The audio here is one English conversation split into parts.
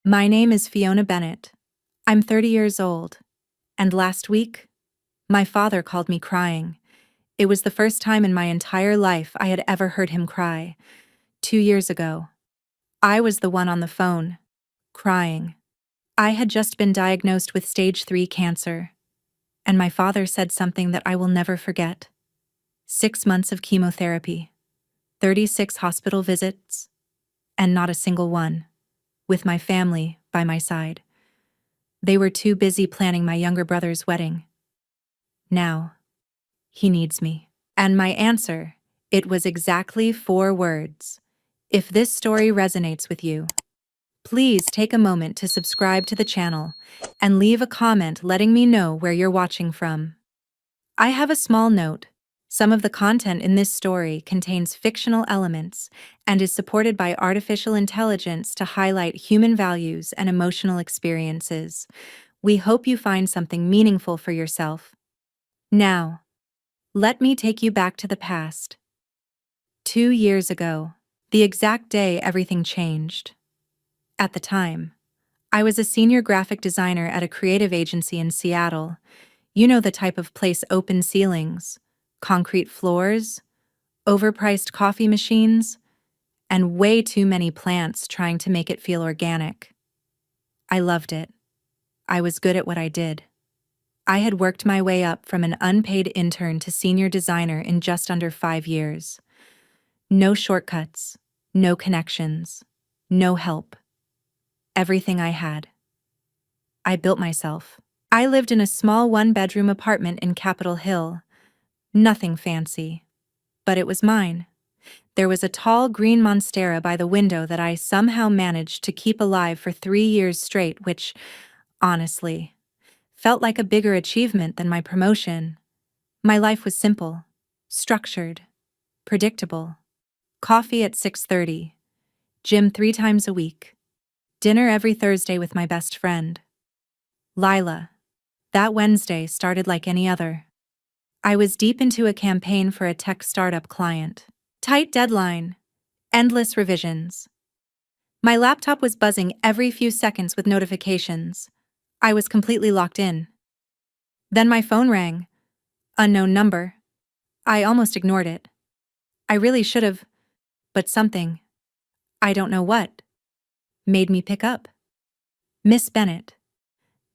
My name is Fiona Bennett. I'm 30 years old, and last week, my father called me crying. It was the first time in my entire life I had ever heard him cry. 2 years ago, I was the one on the phone, crying. I had just been diagnosed with stage 3 cancer, and my father said something that I will never forget. 6 months of chemotherapy, 36 hospital visits, and not a single one, with my family by my side. They were too busy planning my younger brother's wedding. Now, he needs me. And my answer, it was exactly 4 words. If this story resonates with you, please take a moment to subscribe to the channel and leave a comment letting me know where you're watching from. I have a small note. Some of the content in this story contains fictional elements and is supported by artificial intelligence to highlight human values and emotional experiences. We hope you find something meaningful for yourself. Now, let me take you back to the past. 2 years ago, the exact day everything changed. At the time, I was a senior graphic designer at a creative agency in Seattle. You know the type of place: open ceilings, concrete floors, overpriced coffee machines, and way too many plants trying to make it feel organic. I loved it. I was good at what I did. I had worked my way up from an unpaid intern to senior designer in just under 5 years. No shortcuts, no connections, no help. Everything I had, I built myself. I lived in a small 1-bedroom apartment in Capitol Hill. Nothing fancy, but it was mine. There was a tall green monstera by the window that I somehow managed to keep alive for 3 years straight, which, honestly, felt like a bigger achievement than my promotion. My life was simple, structured, predictable. Coffee at 6:30, gym 3 times a week, dinner every Thursday with my best friend, Lila. That Wednesday started like any other. I was deep into a campaign for a tech startup client. Tight deadline, endless revisions. My laptop was buzzing every few seconds with notifications. I was completely locked in. Then my phone rang. Unknown number. I almost ignored it. I really should have, but something, I don't know what, made me pick up. Miss Bennett,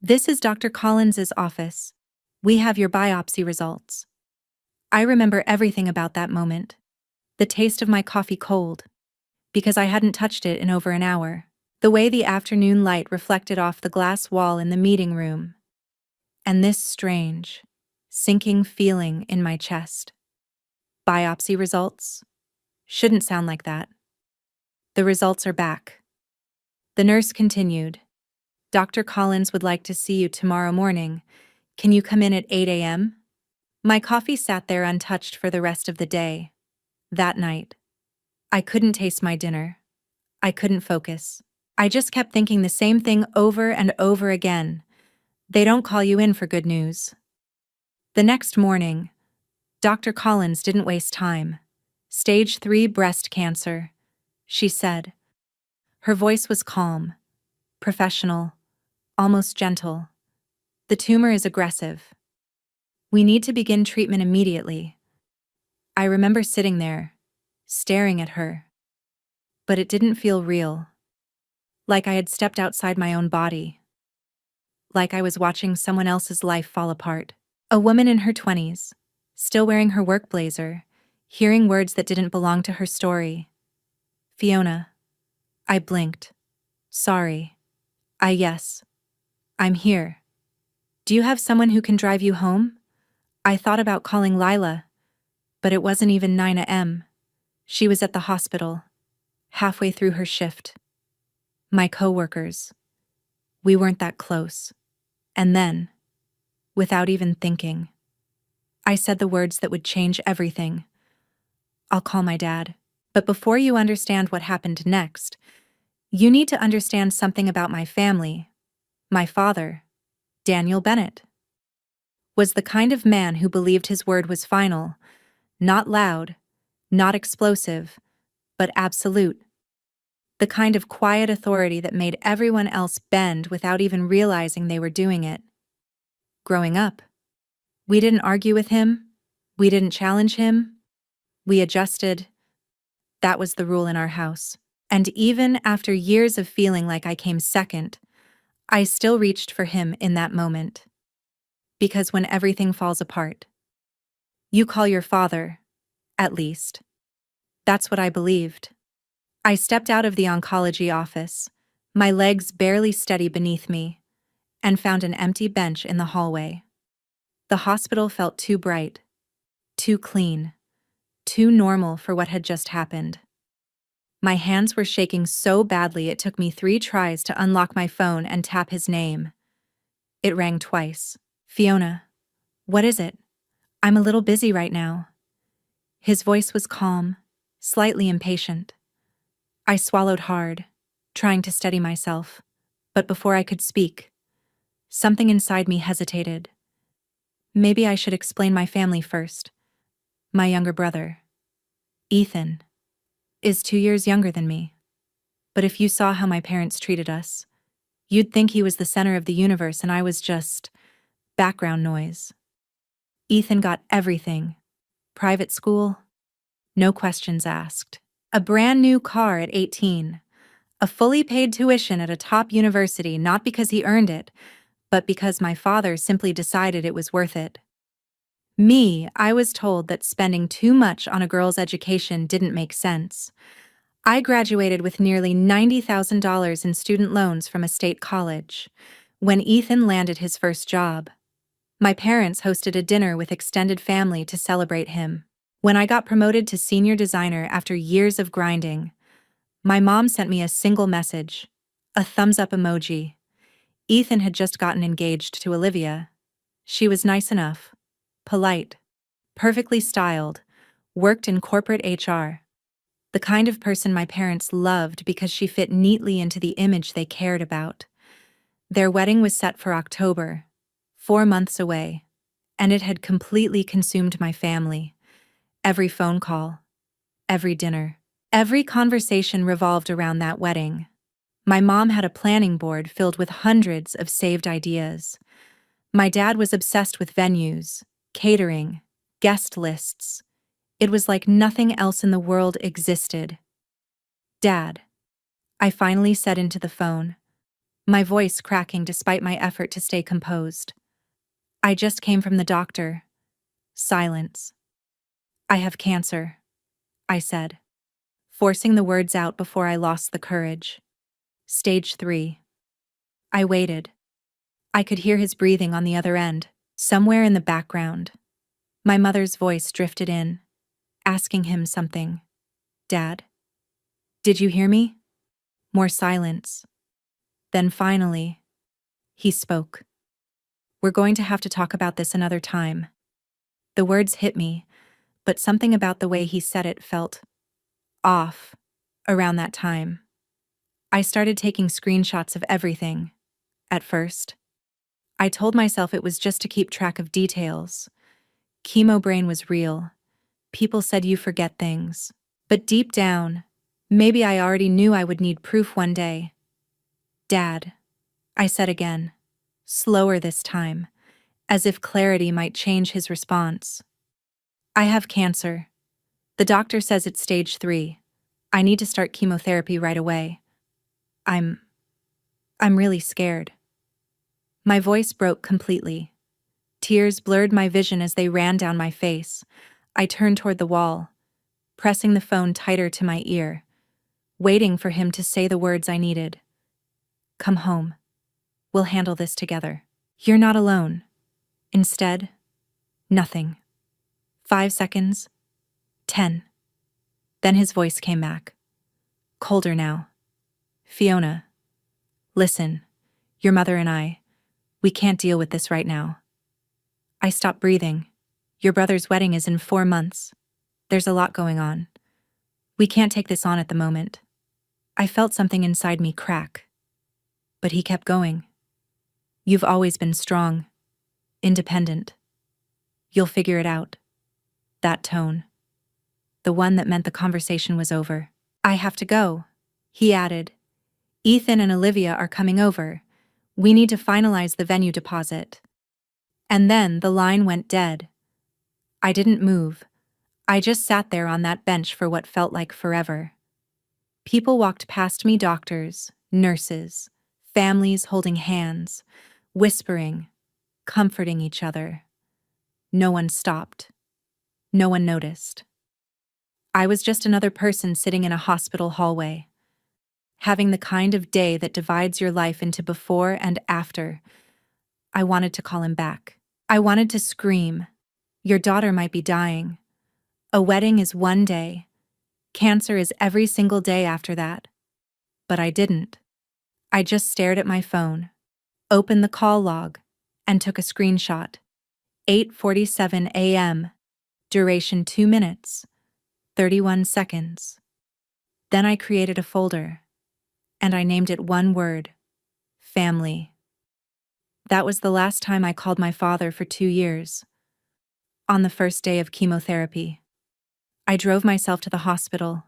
this is Dr. Collins's office. We have your biopsy results. I remember everything about that moment. The taste of my coffee cold, because I hadn't touched it in over an hour. The way the afternoon light reflected off the glass wall in the meeting room. And this strange, sinking feeling in my chest. Biopsy results? Shouldn't sound like that. The results are back. The nurse continued. Dr. Collins would like to see you tomorrow morning. Can you come in at 8 a.m.? My coffee sat there untouched for the rest of the day. That night, I couldn't taste my dinner. I couldn't focus. I just kept thinking the same thing over and over again. They don't call you in for good news. The next morning, Dr. Collins didn't waste time. Stage 3 breast cancer, she said. Her voice was calm, professional, almost gentle. The tumor is aggressive. We need to begin treatment immediately. I remember sitting there, staring at her. But it didn't feel real. Like I had stepped outside my own body. Like I was watching someone else's life fall apart. A woman in her 20s, still wearing her work blazer, hearing words that didn't belong to her story. Fiona. I blinked. Sorry. Yes. I'm here. Do you have someone who can drive you home? I thought about calling Lila, but it wasn't even 9 a.m. She was at the hospital, halfway through her shift. My coworkers. We weren't that close. And then, without even thinking, I said the words that would change everything. I'll call my dad. But before you understand what happened next, you need to understand something about my family. My father, Daniel Bennett, was the kind of man who believed his word was final, not loud, not explosive, but absolute. The kind of quiet authority that made everyone else bend without even realizing they were doing it. Growing up, we didn't argue with him. We didn't challenge him. We adjusted. That was the rule in our house. And even after years of feeling like I came second, I still reached for him in that moment. Because when everything falls apart, you call your father, at least. That's what I believed. I stepped out of the oncology office, my legs barely steady beneath me, and found an empty bench in the hallway. The hospital felt too bright, too clean, too normal for what had just happened. My hands were shaking so badly it took me 3 tries to unlock my phone and tap his name. It rang twice. "Fiona, what is it? I'm a little busy right now." His voice was calm, slightly impatient. I swallowed hard, trying to steady myself, but before I could speak, something inside me hesitated. Maybe I should explain my family first. My younger brother, Ethan, is 2 years younger than me. But if you saw how my parents treated us, you'd think he was the center of the universe and I was just background noise. Ethan got everything. Private school, no questions asked. A brand new car at 18. A fully paid tuition at a top university, not because he earned it, but because my father simply decided it was worth it. Me, I was told that spending too much on a girl's education didn't make sense. I graduated with nearly $90,000 in student loans from a state college. When Ethan landed his first job, my parents hosted a dinner with extended family to celebrate him. When I got promoted to senior designer after years of grinding, my mom sent me a single message, a thumbs-up emoji. Ethan had just gotten engaged to Olivia. She was nice enough, polite, perfectly styled, worked in corporate HR. The kind of person my parents loved because she fit neatly into the image they cared about. Their wedding was set for October, 4 months away, and it had completely consumed my family. Every phone call, every dinner, every conversation revolved around that wedding. My mom had a planning board filled with hundreds of saved ideas. My dad was obsessed with venues, catering, guest lists. It was like nothing else in the world existed. "Dad," I finally said into the phone, my voice cracking despite my effort to stay composed. "I just came from the doctor." Silence. "I have cancer," I said, forcing the words out before I lost the courage. "Stage 3. I waited. I could hear his breathing on the other end, somewhere in the background. My mother's voice drifted in, asking him something. "Dad? Did you hear me?" More silence. Then finally, he spoke. "We're going to have to talk about this another time." The words hit me, but something about the way he said it felt off around that time. I started taking screenshots of everything. At first, I told myself it was just to keep track of details. Chemo brain was real. People said you forget things. But deep down, maybe I already knew I would need proof one day. "Dad," I said again, slower this time, as if clarity might change his response. "I have cancer. The doctor says it's stage 3. I need to start chemotherapy right away. I'm really scared." My voice broke completely. Tears blurred my vision as they ran down my face. I turned toward the wall, pressing the phone tighter to my ear, waiting for him to say the words I needed. "Come home. We'll handle this together. You're not alone." Instead, nothing. 5 seconds. 10. Then his voice came back. Colder now. "Fiona, listen, your mother and we can't deal with this right now." I stopped breathing. "Your brother's wedding is in 4 months. There's a lot going on. We can't take this on at the moment." I felt something inside me crack. But he kept going. "You've always been strong, independent. You'll figure it out." That tone. The one that meant the conversation was over. "I have to go," He added, "Ethan and Olivia are coming over. We need to finalize the venue deposit." And then the line went dead. I didn't move. I just sat there on that bench for what felt like forever. People walked past me, doctors, nurses, families holding hands, whispering, comforting each other. No one stopped. No one noticed. I was just another person sitting in a hospital hallway, having the kind of day that divides your life into before and after. I wanted to call him back. I wanted to scream, "Your daughter might be dying. A wedding is one day. Cancer is every single day after that." But I didn't. I just stared at my phone, opened the call log, and took a screenshot. 8:47 a.m. Duration 2 minutes, 31 seconds. Then I created a folder, and I named it one word: family. That was the last time I called my father for 2 years. On the first day of chemotherapy, I drove myself to the hospital.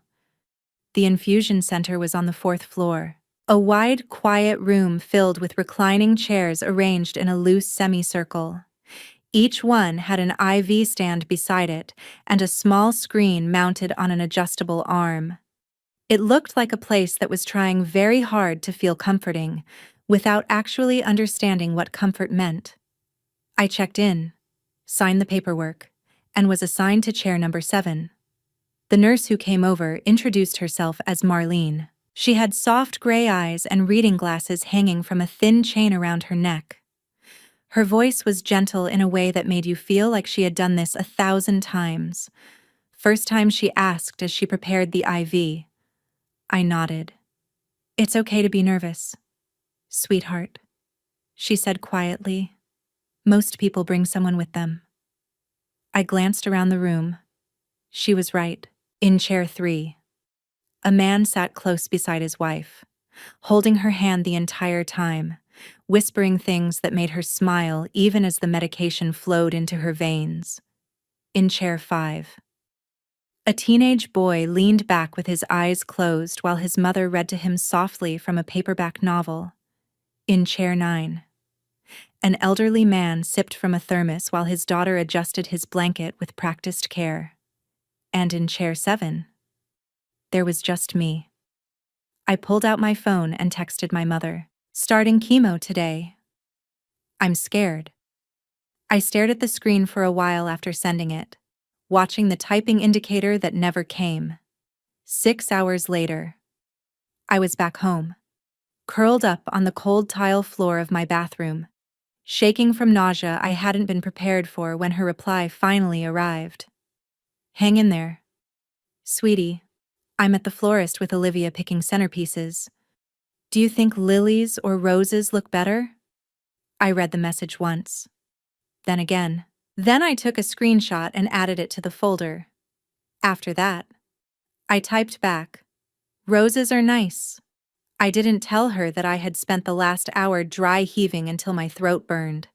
The infusion center was on the 4th floor. A wide, quiet room filled with reclining chairs arranged in a loose semicircle. Each one had an IV stand beside it and a small screen mounted on an adjustable arm. It looked like a place that was trying very hard to feel comforting, without actually understanding what comfort meant. I checked in, signed the paperwork, and was assigned to chair number 7. The nurse who came over introduced herself as Marlene. She had soft gray eyes and reading glasses hanging from a thin chain around her neck. Her voice was gentle in a way that made you feel like she had done this 1,000 times. First time she asked as she prepared the IV. I nodded. "It's okay to be nervous, sweetheart," she said quietly. "Most people bring someone with them." I glanced around the room. She was right. In chair 3. A man sat close beside his wife, holding her hand the entire time, whispering things that made her smile even as the medication flowed into her veins. In chair 5. A teenage boy leaned back with his eyes closed while his mother read to him softly from a paperback novel. In chair 9. An elderly man sipped from a thermos while his daughter adjusted his blanket with practiced care. And in chair 7, there was just me. I pulled out my phone and texted my mother, "Starting chemo today. I'm scared." I stared at the screen for a while after sending it, watching the typing indicator that never came. 6 hours later, I was back home, curled up on the cold tile floor of my bathroom, shaking from nausea I hadn't been prepared for when her reply finally arrived. "Hang in there. Sweetie, I'm at the florist with Olivia picking centerpieces. Do you think lilies or roses look better?" I read the message once, then again. Then I took a screenshot and added it to the folder. After that, I typed back, "Roses are nice." I didn't tell her that I had spent the last hour dry heaving until my throat burned.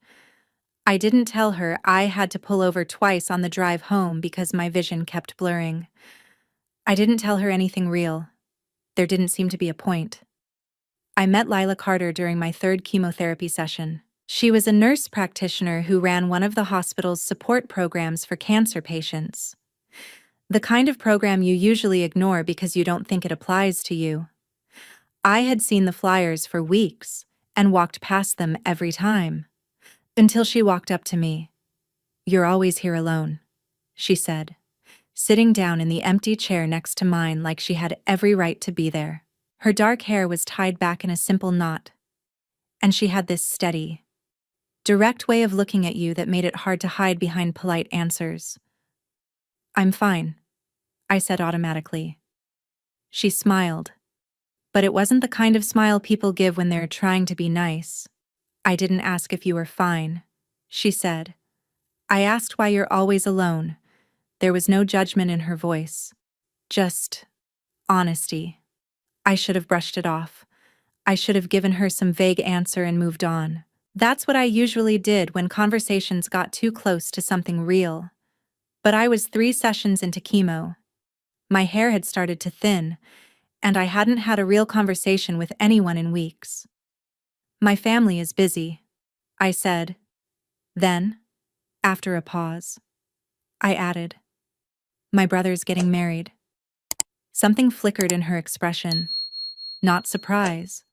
I didn't tell her I had to pull over twice on the drive home because my vision kept blurring. I didn't tell her anything real. There didn't seem to be a point. I met Lila Carter during my 3rd chemotherapy session. She was a nurse practitioner who ran one of the hospital's support programs for cancer patients. The kind of program you usually ignore because you don't think it applies to you. I had seen the flyers for weeks and walked past them every time, until she walked up to me. "You're always here alone," she said, sitting down in the empty chair next to mine like she had every right to be there. Her dark hair was tied back in a simple knot, and she had this steady, direct way of looking at you that made it hard to hide behind polite answers. "I'm fine," I said automatically. She smiled, but it wasn't the kind of smile people give when they're trying to be nice. "I didn't ask if you were fine," she said. "I asked why you're always alone." There was no judgment in her voice, just honesty. I should have brushed it off. I should have given her some vague answer and moved on. That's what I usually did when conversations got too close to something real. But I was 3 sessions into chemo. My hair had started to thin, and I hadn't had a real conversation with anyone in weeks. My family is busy, I said. Then, after a pause, I added, my brother's getting married. Something flickered in her expression. Not surprise,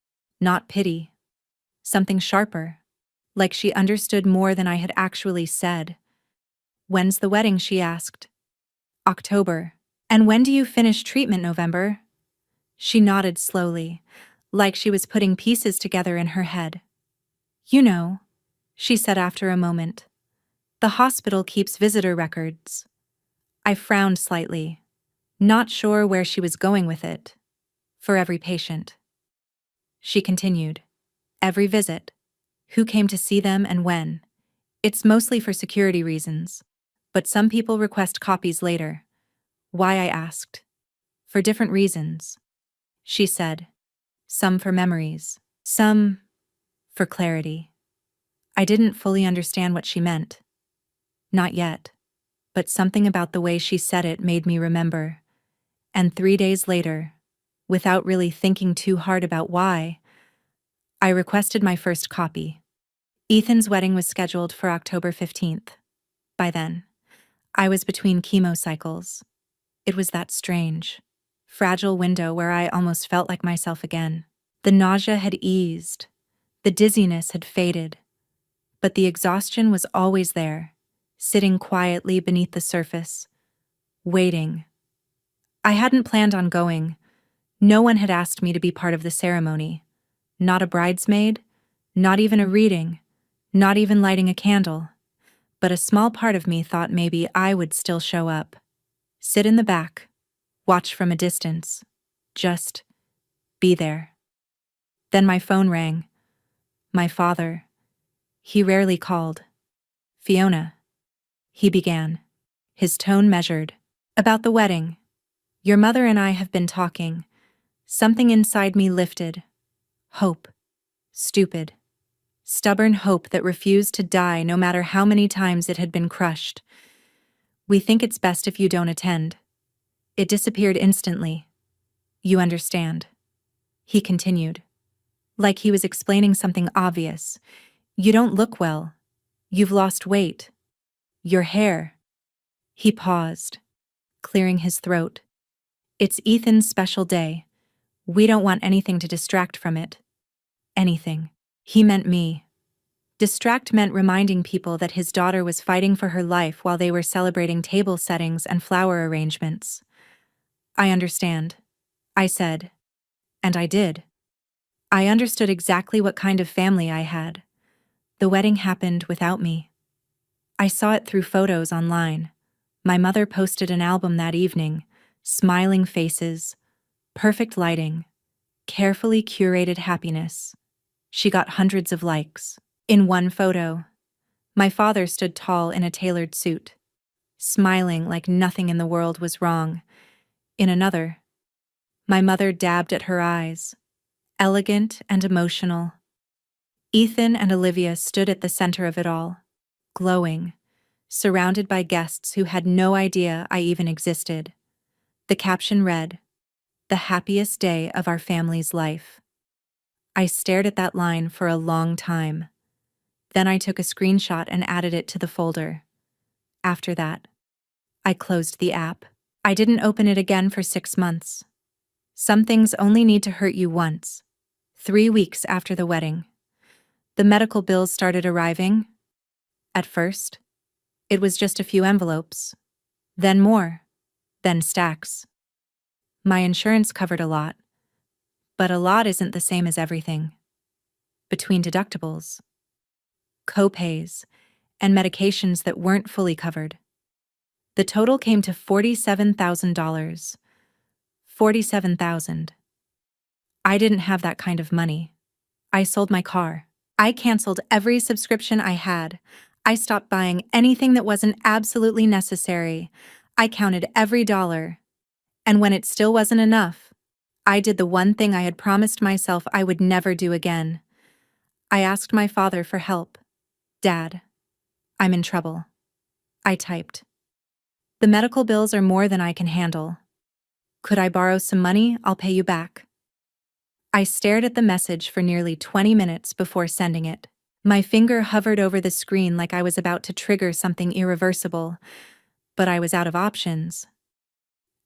not pity. Something sharper, like she understood more than I had actually said. When's the wedding? She asked. October. And when do you finish treatment? November? She nodded slowly, like she was putting pieces together in her head. You know, she said after a moment. The hospital keeps visitor records. I frowned slightly, not sure where she was going with it. For every patient. She continued. Every visit. Who came to see them and when. It's mostly for security reasons, but some people request copies later. Why? I asked. For different reasons. She said. Some for memories. Some for clarity. I didn't fully understand what she meant. Not yet. But something about the way she said it made me remember. And 3 days later, without really thinking too hard about why, I requested my first copy. Ethan's wedding was scheduled for October 15th. By then, I was between chemo cycles. It was that strange, fragile window where I almost felt like myself again. The nausea had eased, the dizziness had faded, but the exhaustion was always there, sitting quietly beneath the surface, waiting. I hadn't planned on going. No one had asked me to be part of the ceremony. Not a bridesmaid, not even a reading, not even lighting a candle. But a small part of me thought maybe I would still show up. Sit in the back, watch from a distance, just be there. Then my phone rang. My father. He rarely called. Fiona. He began, his tone measured. About the wedding. Your mother and I have been talking. Something inside me lifted. Hope. Stupid. Stubborn hope that refused to die no matter how many times it had been crushed. We think it's best if you don't attend. It disappeared instantly. You understand. He continued. Like he was explaining something obvious. You don't look well. You've lost weight. Your hair. He paused, clearing his throat. It's Ethan's special day. We don't want anything to distract from it. Anything. He meant me. Distract meant reminding people that his daughter was fighting for her life while they were celebrating table settings and flower arrangements. I understand, I said. And I did. I understood exactly what kind of family I had. The wedding happened without me. I saw it through photos online. My mother posted an album that evening, smiling faces, perfect lighting, carefully curated happiness. She got hundreds of likes. In one photo, my father stood tall in a tailored suit, smiling like nothing in the world was wrong. In another, my mother dabbed at her eyes, elegant and emotional. Ethan and Olivia stood at the center of it all, glowing, surrounded by guests who had no idea I even existed. The caption read, "The happiest day of our family's life." I stared at that line for a long time. Then I took a screenshot and added it to the folder. After that, I closed the app. I didn't open it again for 6 months. Some things only need to hurt you once. 3 weeks after the wedding, the medical bills started arriving. At first, it was just a few envelopes. Then more. Then stacks. My insurance covered a lot. But a lot isn't the same as everything. Between deductibles, co-pays, and medications that weren't fully covered, the total came to $47,000. $47,000. I didn't have that kind of money. I sold my car. I canceled every subscription I had. I stopped buying anything that wasn't absolutely necessary. I counted every dollar. And when it still wasn't enough, I did the one thing I had promised myself I would never do again. I asked my father for help. Dad, I'm in trouble. I typed. The medical bills are more than I can handle. Could I borrow some money? I'll pay you back. I stared at the message for nearly 20 minutes before sending it. My finger hovered over the screen like I was about to trigger something irreversible, but I was out of options.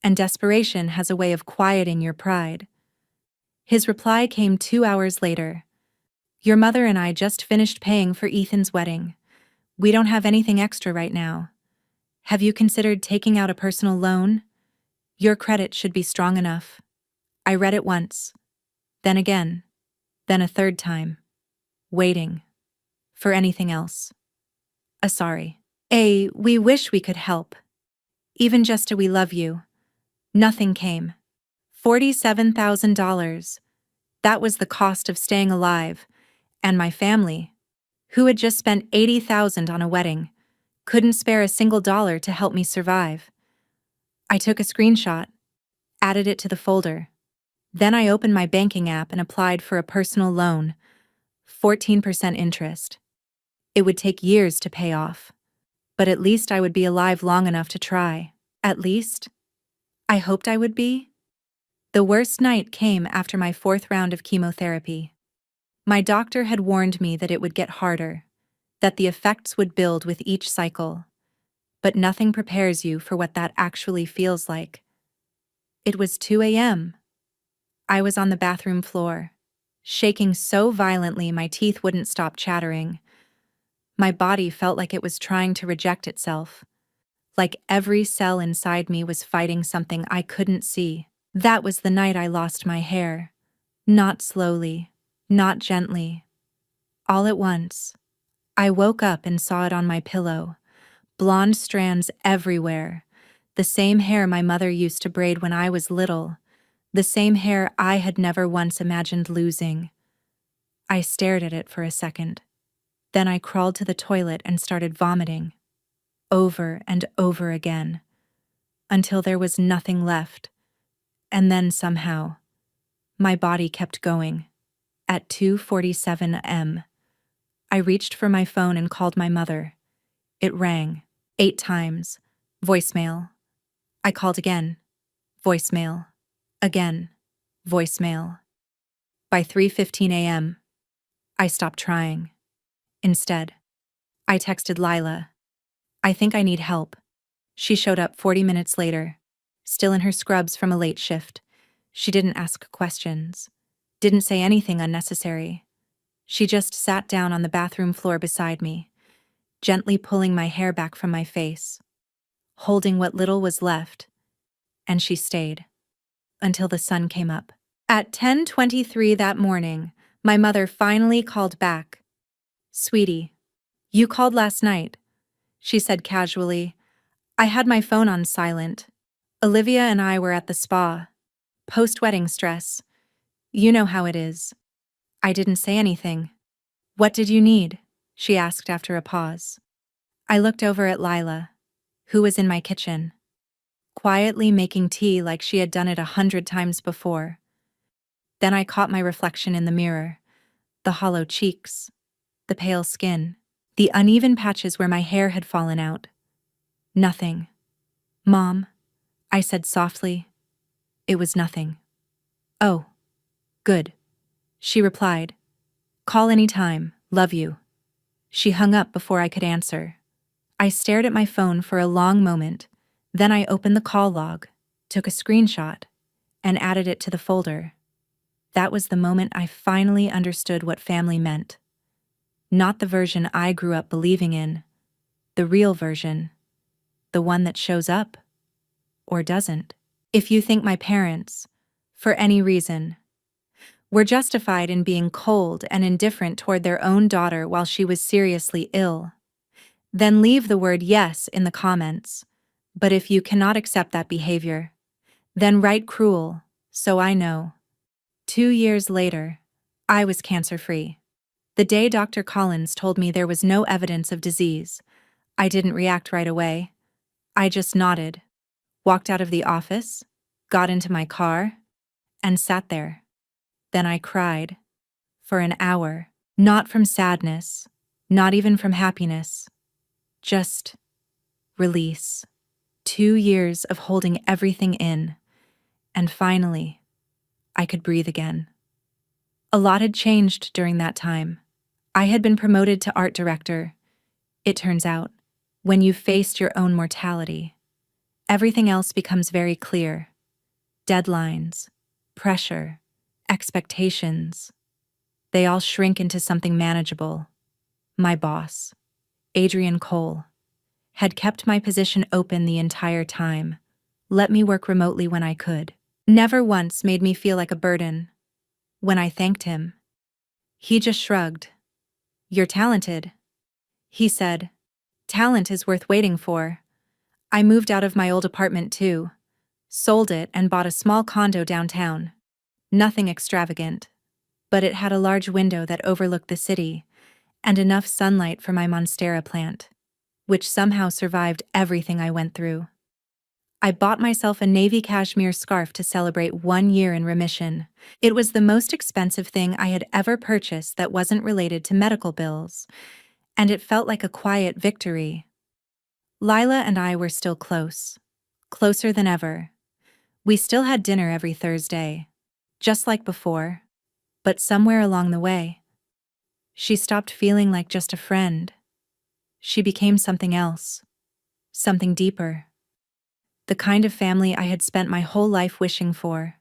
And desperation has a way of quieting your pride. His reply came 2 hours later. Your mother and I just finished paying for Ethan's wedding. We don't have anything extra right now. Have you considered taking out a personal loan? Your credit should be strong enough. I read it once, then again, then a third time, waiting for anything else. A sorry. We wish we could help. Even just a we love you. Nothing came. $47,000. That was the cost of staying alive, and my family, who had just spent $80,000 on a wedding, couldn't spare a single dollar to help me survive. I took a screenshot, added it to the folder. Then I opened my banking app and applied for a personal loan, 14% interest. It would take years to pay off, but at least I would be alive long enough to try. At least, I hoped I would be. The worst night came after my 4th round of chemotherapy. My doctor had warned me that it would get harder, that the effects would build with each cycle, but nothing prepares you for what that actually feels like. It was 2 a.m. I was on the bathroom floor, shaking so violently my teeth wouldn't stop chattering. My body felt like it was trying to reject itself, like every cell inside me was fighting something I couldn't see. That was the night I lost my hair. Not slowly, not gently. All at once, I woke up and saw it on my pillow. Blonde strands everywhere. The same hair my mother used to braid when I was little. The same hair I had never once imagined losing. I stared at it for a second. Then I crawled to the toilet and started vomiting. Over and over again. Until there was nothing left. And then somehow, my body kept going. At 2:47 a.m., I reached for my phone and called my mother. It rang 8 times. Voicemail. I called again. Voicemail. Again. Voicemail. By 3:15 a.m., I stopped trying. Instead, I texted Lila. I think I need help. She showed up 40 minutes later, still in her scrubs from a late shift. She didn't ask questions, didn't say anything unnecessary. She just sat down on the bathroom floor beside me, gently pulling my hair back from my face, holding what little was left, and she stayed until the sun came up. At 10:23 that morning, my mother finally called back. "Sweetie, you called last night," she said casually. I had my phone on silent. Olivia and I were at the spa. Post-wedding stress. You know how it is. I didn't say anything. "What did you need?" she asked after a pause. I looked over at Lila, who was in my kitchen, quietly making tea like she had done it 100 times before. Then I caught my reflection in the mirror, the hollow cheeks, the pale skin, the uneven patches where my hair had fallen out. Nothing. "Mom," I said softly. It was nothing. "Oh, good," she replied. "Call any time, love you." She hung up before I could answer. I stared at my phone for a long moment, then I opened the call log, took a screenshot, and added it to the folder. That was the moment I finally understood what family meant. Not the version I grew up believing in, the real version, the one that shows up, or doesn't. If you think my parents, for any reason, were justified in being cold and indifferent toward their own daughter while she was seriously ill, then leave the word yes in the comments. But if you cannot accept that behavior, then write cruel, so I know. 2 years later, I was cancer-free. The day Dr. Collins told me there was no evidence of disease, I didn't react right away. I just nodded, walked out of the office, got into my car, and sat there. Then I cried. For an hour. Not from sadness, not even from happiness. Just release. 2 years of holding everything in, And finally, I could breathe again. A lot had changed during that time. I had been promoted to art director. It turns out, when you've faced your own mortality, everything else becomes very clear. Deadlines, pressure, expectations. They all shrink into something manageable. My boss, Adrian Cole, had kept my position open the entire time, let me work remotely when I could. Never once made me feel like a burden. When I thanked him, he just shrugged. "You're talented," he said. "Talent is worth waiting for." I moved out of my old apartment too, sold it and bought a small condo downtown. Nothing extravagant, but it had a large window that overlooked the city and enough sunlight for my monstera plant, which somehow survived everything I went through. I bought myself a navy cashmere scarf to celebrate 1 year in remission. It was the most expensive thing I had ever purchased that wasn't related to medical bills, and it felt like a quiet victory. Lila and I were still close, closer than ever. We still had dinner every Thursday, just like before, but somewhere along the way, she stopped feeling like just a friend. She became something else, something deeper. The kind of family I had spent my whole life wishing for.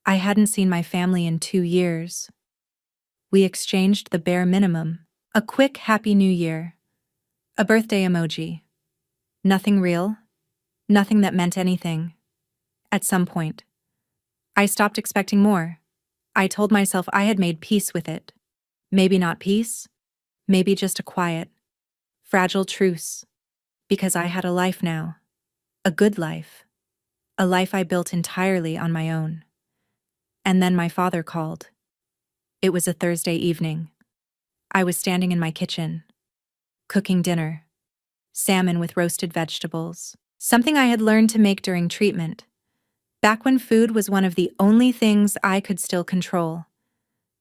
I hadn't seen my family in 2 years. We exchanged the bare minimum: a quick Happy New Year, a birthday emoji. Nothing real, nothing that meant anything. At some point, I stopped expecting more. I told myself I had made peace with it. Maybe not peace, maybe just a quiet, fragile truce, because I had a life now. A good life. A life I built entirely on my own. And then my father called. It was a Thursday evening. I was standing in my kitchen, cooking dinner. Salmon with roasted vegetables. Something I had learned to make during treatment. Back when food was one of the only things I could still control.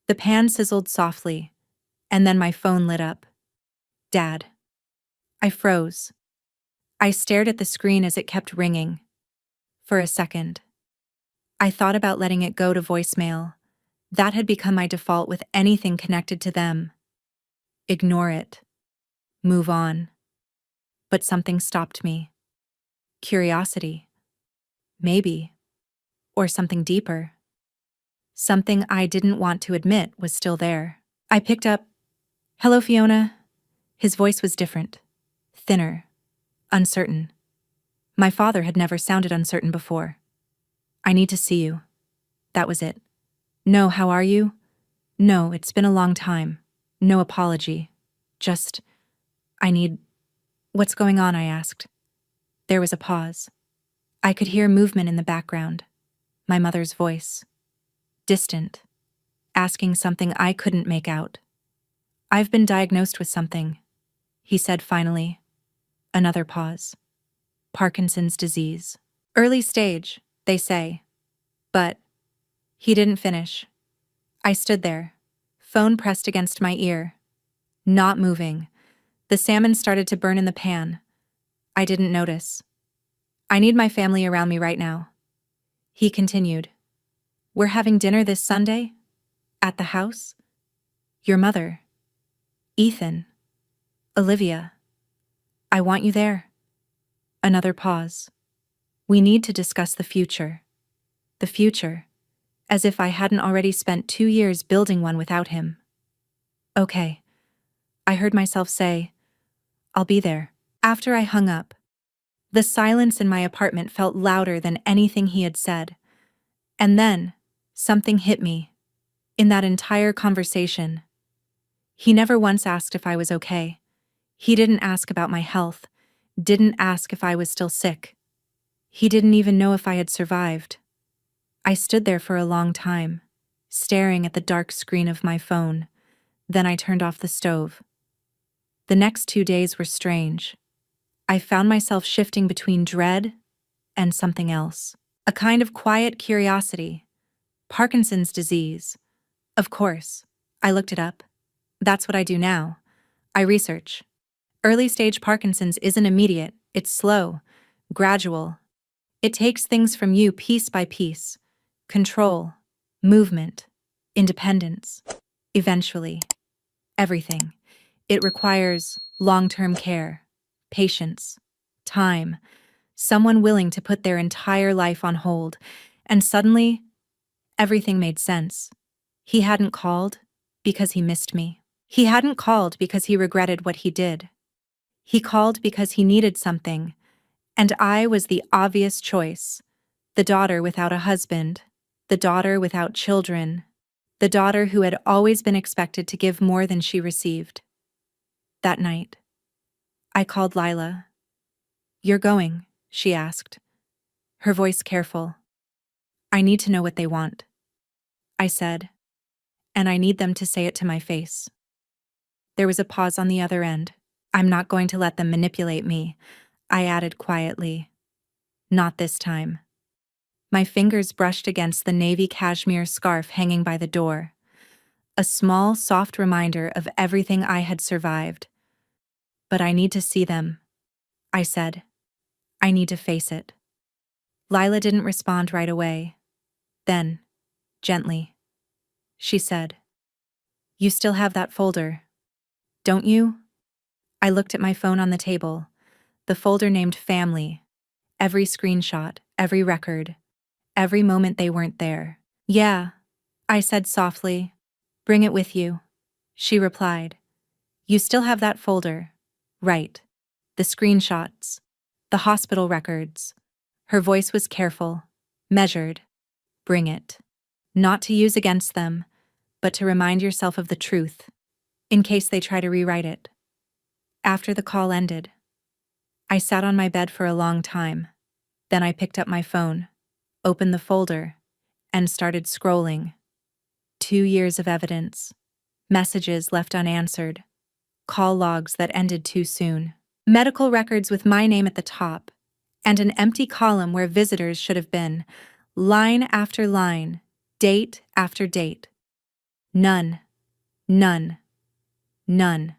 The pan sizzled softly, and then my phone lit up. Dad. I froze. I stared at the screen as it kept ringing. For a second, I thought about letting it go to voicemail. That had become my default with anything connected to them. Ignore it. Move on. But something stopped me. Curiosity. Maybe. Or something deeper. Something I didn't want to admit was still there. I picked up. "Hello, Fiona." His voice was different. Thinner. Uncertain. My father had never sounded uncertain before. "I need to see you." That was it. "No, how are you?" "No, it's been a long time." No apology. Just, "I need..." "What's going on?" I asked. There was a pause. I could hear movement in the background. My mother's voice. Distant. Asking something I couldn't make out. "I've been diagnosed with something," he said finally. Another pause. "Parkinson's disease. Early stage, they say." But he didn't finish. I stood there, phone pressed against my ear. Not moving. The salmon started to burn in the pan. I didn't notice. "I need my family around me right now," he continued. "We're having dinner this Sunday? At the house? Your mother, Ethan, Olivia. I want you there." Another pause. "We need to discuss the future." The future. As if I hadn't already spent 2 years building one without him. "Okay," I heard myself say. "I'll be there." After I hung up, the silence in my apartment felt louder than anything he had said. And then, something hit me. In that entire conversation, he never once asked if I was okay. He didn't ask about my health, didn't ask if I was still sick. He didn't even know if I had survived. I stood there for a long time, staring at the dark screen of my phone. Then I turned off the stove. The next 2 days were strange. I found myself shifting between dread and something else. A kind of quiet curiosity. Parkinson's disease. Of course. I looked it up. That's what I do now. I research. Early stage Parkinson's isn't immediate, it's slow, gradual. It takes things from you piece by piece: control, movement, independence. Eventually, everything. It requires long-term care, patience, time, someone willing to put their entire life on hold, and suddenly, everything made sense. He hadn't called because he missed me. He hadn't called because he regretted what he did. He called because he needed something, and I was the obvious choice. The daughter without a husband, the daughter without children, the daughter who had always been expected to give more than she received. That night, I called Lila. "You're going?" she asked, her voice careful. "I need to know what they want," I said, "and I need them to say it to my face." There was a pause on the other end. "I'm not going to let them manipulate me," I added quietly. "Not this time." My fingers brushed against the navy cashmere scarf hanging by the door, a small, soft reminder of everything I had survived. "But I need to see them," I said. "I need to face it." Lila didn't respond right away. Then, gently, she said, "You still have that folder, don't you?" I looked at my phone on the table, the folder named Family, every screenshot, every record, every moment they weren't there. "Yeah," I said softly. "Bring it with you," she replied. "You still have that folder, right? The screenshots, the hospital records." Her voice was careful, measured. "Bring it. Not to use against them, but to remind yourself of the truth, in case they try to rewrite it." After the call ended, I sat on my bed for a long time. Then I picked up my phone, opened the folder, and started scrolling. 2 years of evidence, messages left unanswered, call logs that ended too soon, medical records with my name at the top, and an empty column where visitors should have been, line after line, date after date. None, none, none.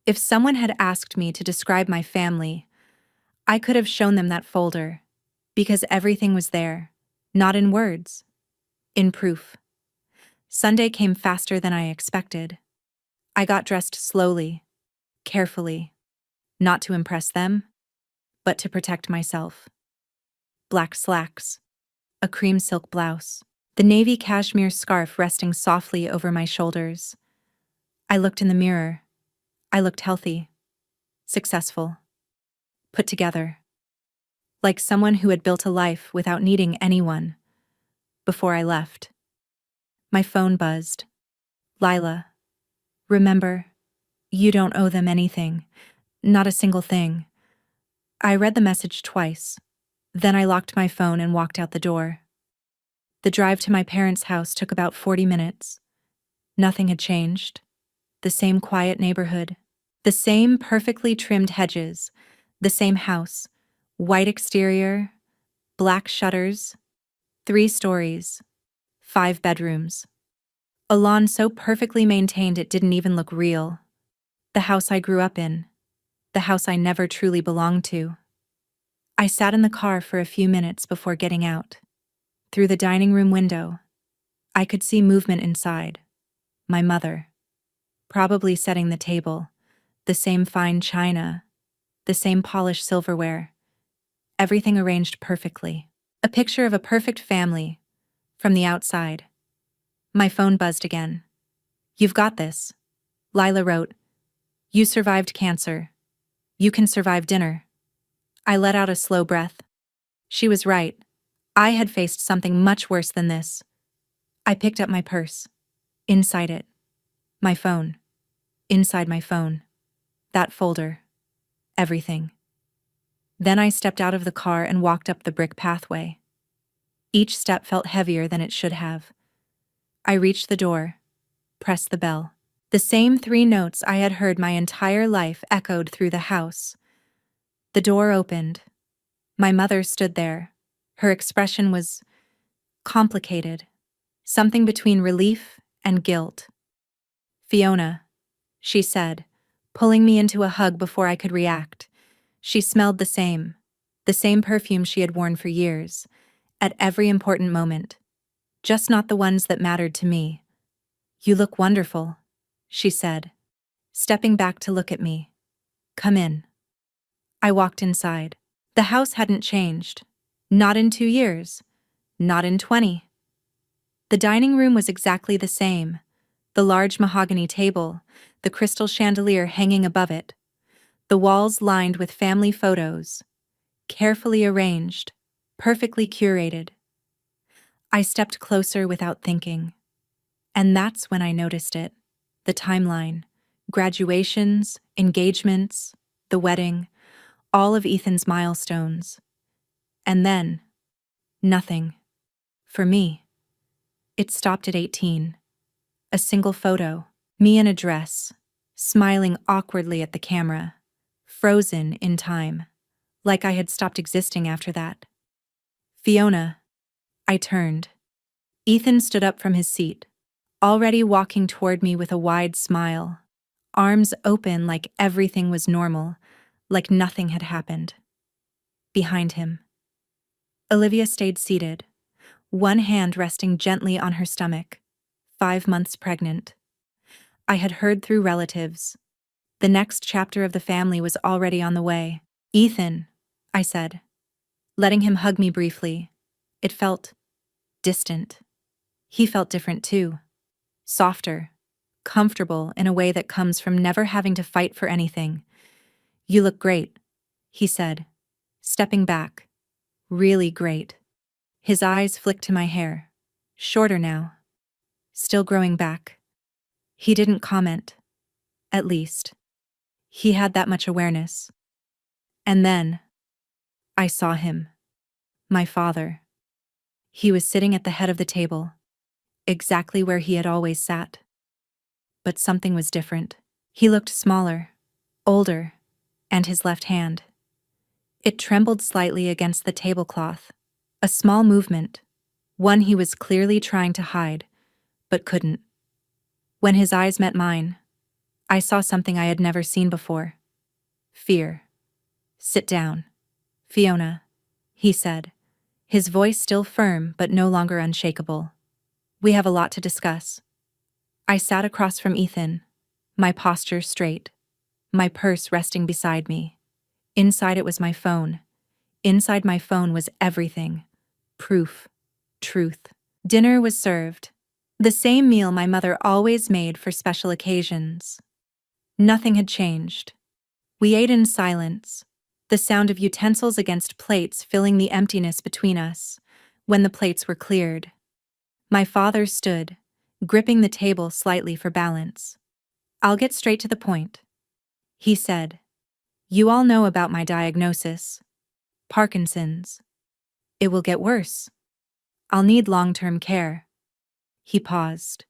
If someone had asked me to describe my family, I could have shown them that folder, because everything was there, not in words, in proof. Sunday came faster than I expected. I got dressed slowly, carefully, not to impress them, but to protect myself. Black slacks, a cream silk blouse, the navy cashmere scarf resting softly over my shoulders. I looked in the mirror. I looked healthy, successful, put together, like someone who had built a life without needing anyone. Before I left, my phone buzzed. "Lila, remember, you don't owe them anything, not a single thing." I read the message twice. Then I locked my phone and walked out the door. The drive to my parents' house took about 40 minutes. Nothing had changed. The same quiet neighborhood, the same perfectly trimmed hedges, the same house, white exterior, black shutters, 3 stories, 5 bedrooms. A lawn so perfectly maintained it didn't even look real. The house I grew up in, the house I never truly belonged to. I sat in the car for a few minutes before getting out. Through the dining room window, I could see movement inside. My mother, probably setting the table, the same fine china, the same polished silverware, everything arranged perfectly. A picture of a perfect family, from the outside. My phone buzzed again. "You've got this," Lila wrote. "You survived cancer. You can survive dinner." I let out a slow breath. She was right. I had faced something much worse than this. I picked up my purse. Inside it, my phone. Inside my phone, that folder. Everything. Then I stepped out of the car and walked up the brick pathway. Each step felt heavier than it should have. I reached the door, pressed the bell. The same 3 notes I had heard my entire life echoed through the house. The door opened. My mother stood there. Her expression was complicated, something between relief and guilt. "Fiona," she said, pulling me into a hug before I could react. She smelled the the same perfume she had worn for years, at every important moment, just not the ones that mattered to me. "You look wonderful," she said, stepping back to look at me. "Come in." I walked inside. The house hadn't changed. Not in 2 years. Not in 20. The dining room was exactly the same. The large mahogany table, the crystal chandelier hanging above it, the walls lined with family photos, carefully arranged, perfectly curated. I stepped closer without thinking. And that's when I noticed it. The timeline. Graduations, engagements, the wedding, all of Ethan's milestones. And then, nothing. For me. It stopped at 18. A single photo. Me in a dress, smiling awkwardly at the camera. Frozen in time. Like I had stopped existing after that. "Fiona." I turned. Ethan stood up from his seat, already walking toward me with a wide smile. Arms open like everything was normal, like nothing had happened. Behind him, Olivia stayed seated, one hand resting gently on her stomach, 5 months pregnant. I had heard through relatives. The next chapter of the family was already on the way. "Ethan," I said, letting him hug me briefly. It felt distant. He felt different too. Softer, comfortable in a way that comes from never having to fight for anything. "You look great," he said, stepping back. "Really great." His eyes flicked to my hair. Shorter now. Still growing back. He didn't comment. At least. He had that much awareness. And then, I saw him. My father. He was sitting at the head of the table, exactly where he had always sat. But something was different. He looked smaller, older, and his left hand. It trembled slightly against the tablecloth. A small movement, one he was clearly trying to hide, but couldn't. When his eyes met mine, I saw something I had never seen before. Fear. "Sit down, Fiona," he said, his voice still firm but no longer unshakable. "We have a lot to discuss." I sat across from Ethan, my posture straight, my purse resting beside me. Inside it was my phone. Inside my phone was everything. Proof. Truth. Dinner was served. The same meal my mother always made for special occasions. Nothing had changed. We ate in silence, the sound of utensils against plates filling the emptiness between us. When the plates were cleared, my father stood, gripping the table slightly for balance. "I'll get straight to the point," he said. "You all know about my diagnosis. Parkinson's. It will get worse. I'll need long-term care." He paused.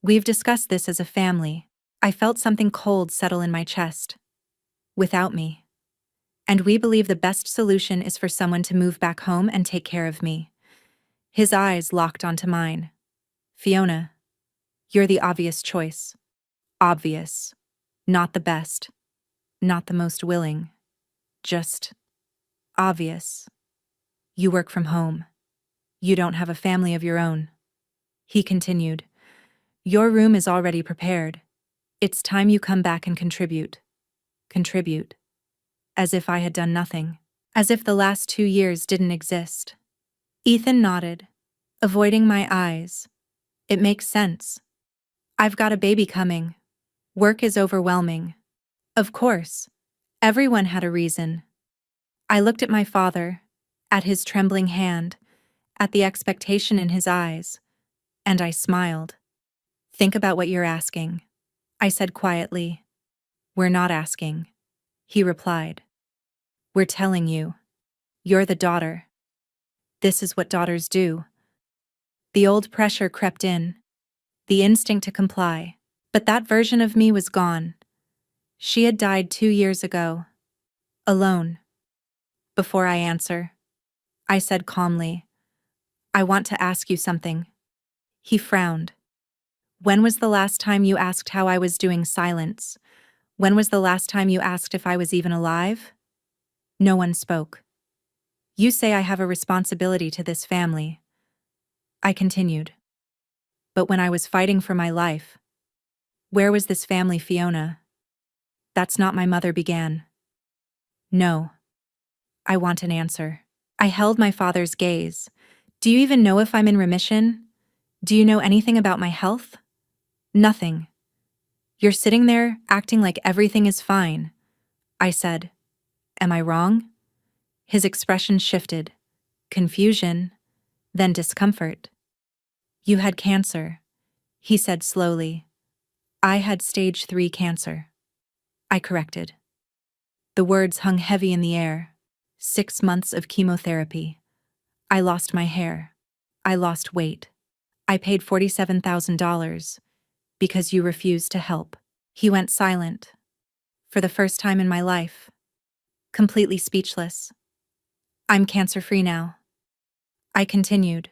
"We've discussed this as a family." I felt something cold settle in my chest. "Without me. And we believe the best solution is for someone to move back home and take care of me." His eyes locked onto mine. "Fiona, you're the obvious choice. Obvious. Not the best. Not the most willing. Just obvious. You work from home. You don't have a family of your own." He continued. "Your room is already prepared. It's time you come back and contribute." Contribute. As if I had done nothing. As if the last 2 years didn't exist. Ethan nodded, avoiding my eyes. "It makes sense. I've got a baby coming. Work is overwhelming." Of course. Everyone had a reason. I looked at my father, at his trembling hand, at the expectation in his eyes, and I smiled. "Think about what you're asking," I said quietly. "We're not asking," he replied. "We're telling you. You're the daughter. This is what daughters do." The old pressure crept in, the instinct to comply. But that version of me was gone. She had died 2 years ago. Alone. "Before I answer," I said calmly, "I want to ask you something." He frowned. "When was the last time you asked how I was doing?" Silence. "When was the last time you asked if I was even alive?" No one spoke. You say I have a responsibility to this family. I continued. But when I was fighting for my life, where was this family, Fiona? That's not my mother began. No. I want an answer. I held my father's gaze. Do you even know if I'm in remission? Do you know anything about my health? Nothing. You're sitting there, acting like everything is fine. I said. Am I wrong? His expression shifted. Confusion, then discomfort. You had cancer, he said slowly. I had stage 3 cancer. I corrected. The words hung heavy in the air. 6 months of chemotherapy. I lost my hair. I lost weight. I paid $47,000 because you refused to help. He went silent. For the first time in my life. Completely speechless. I'm cancer-free now. I continued.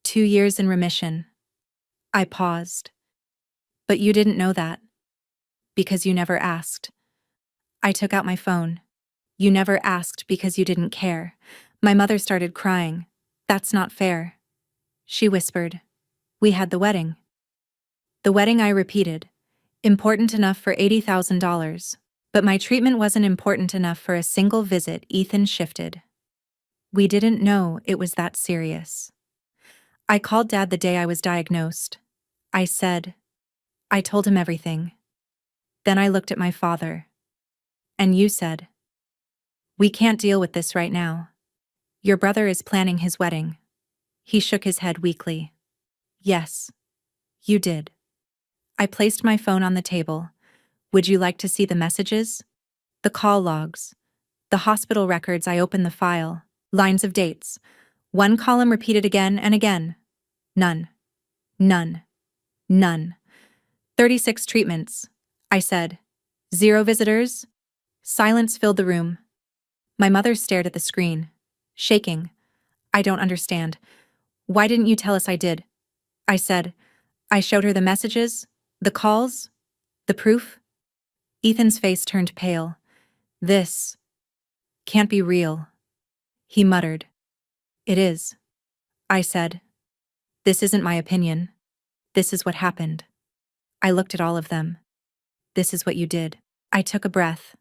2 years in remission. I paused. But you didn't know that. Because you never asked. I took out my phone. You never asked because you didn't care. My mother started crying. That's not fair. She whispered. We had the wedding. The wedding, I repeated. Important enough for $80,000. But my treatment wasn't important enough for a single visit. Ethan shifted. We didn't know it was that serious. I called Dad the day I was diagnosed. I said. I told him everything. Then I looked at my father. And you said. We can't deal with this right now. Your brother is planning his wedding. He shook his head weakly. Yes. You did. I placed my phone on the table. Would you like to see the messages? The call logs. The hospital records. I opened the file. Lines of dates. One column repeated again and again. None. None. None. 36 treatments. I said. 0 visitors. Silence filled the room. My mother stared at the screen, shaking. I don't understand. Why didn't you tell us? I did. I said. I showed her the messages, the calls, the proof. Ethan's face turned pale. This can't be real. He muttered. It is. I said. This isn't my opinion. This is what happened. I looked at all of them. This is what you did. I took a breath.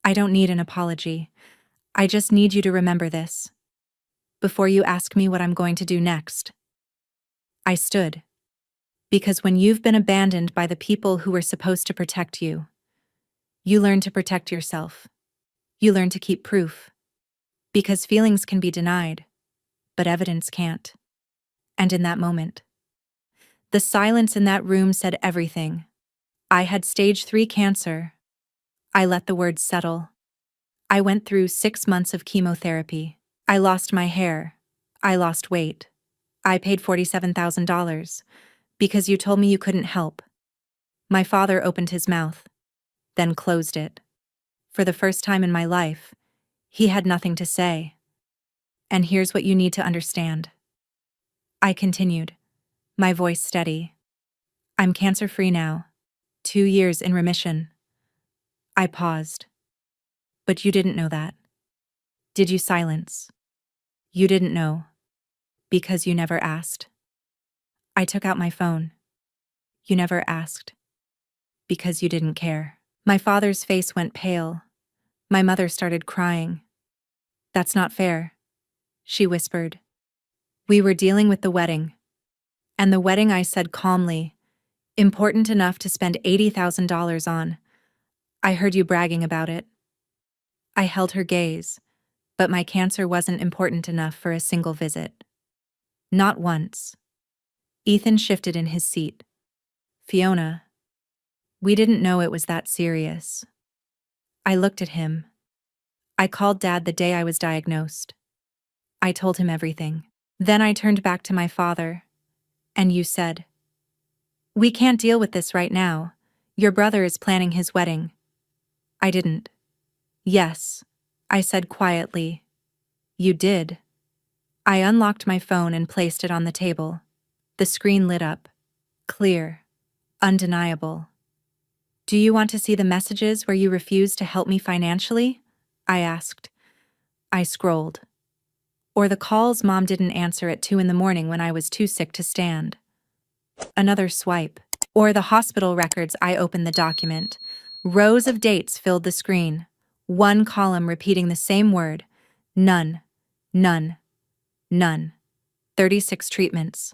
I don't need an apology. I just need you to remember this. Before you ask me what I'm going to do next. I stood. Because when you've been abandoned by the people who were supposed to protect you, you learn to protect yourself. You learn to keep proof. Because feelings can be denied, but evidence can't. And in that moment, the silence in that room said everything. I had stage 3 cancer. I let the words settle. I went through 6 months of chemotherapy. I lost my hair. I lost weight. I paid $47,000 because you told me you couldn't help. My father opened his mouth, then closed it. For the first time in my life, he had nothing to say. And here's what you need to understand. I continued, my voice steady. I'm cancer-free now. 2 years in remission. I paused. But you didn't know that. Did you? Silence. You didn't know. Because you never asked. I took out my phone. You never asked. Because you didn't care. My father's face went pale. My mother started crying. That's not fair, she whispered. We were dealing with the wedding. And the wedding, I said calmly, important enough to spend $80,000 on. I heard you bragging about it. I held her gaze, but my cancer wasn't important enough for a single visit. Not once. Ethan shifted in his seat. Fiona, we didn't know it was that serious. I looked at him. I called Dad the day I was diagnosed. I told him everything. Then I turned back to my father, and you said, we can't deal with this right now. Your brother is planning his wedding. I didn't. Yes, I said quietly. You did. I unlocked my phone and placed it on the table. The screen lit up. Clear. Undeniable. Do you want to see the messages where you refused to help me financially? I asked. I scrolled. Or the calls Mom didn't answer at 2 in the morning when I was too sick to stand. Another swipe. Or the hospital records. I opened the document. Rows of dates filled the screen. One column repeating the same word. None. None. None. 36 treatments.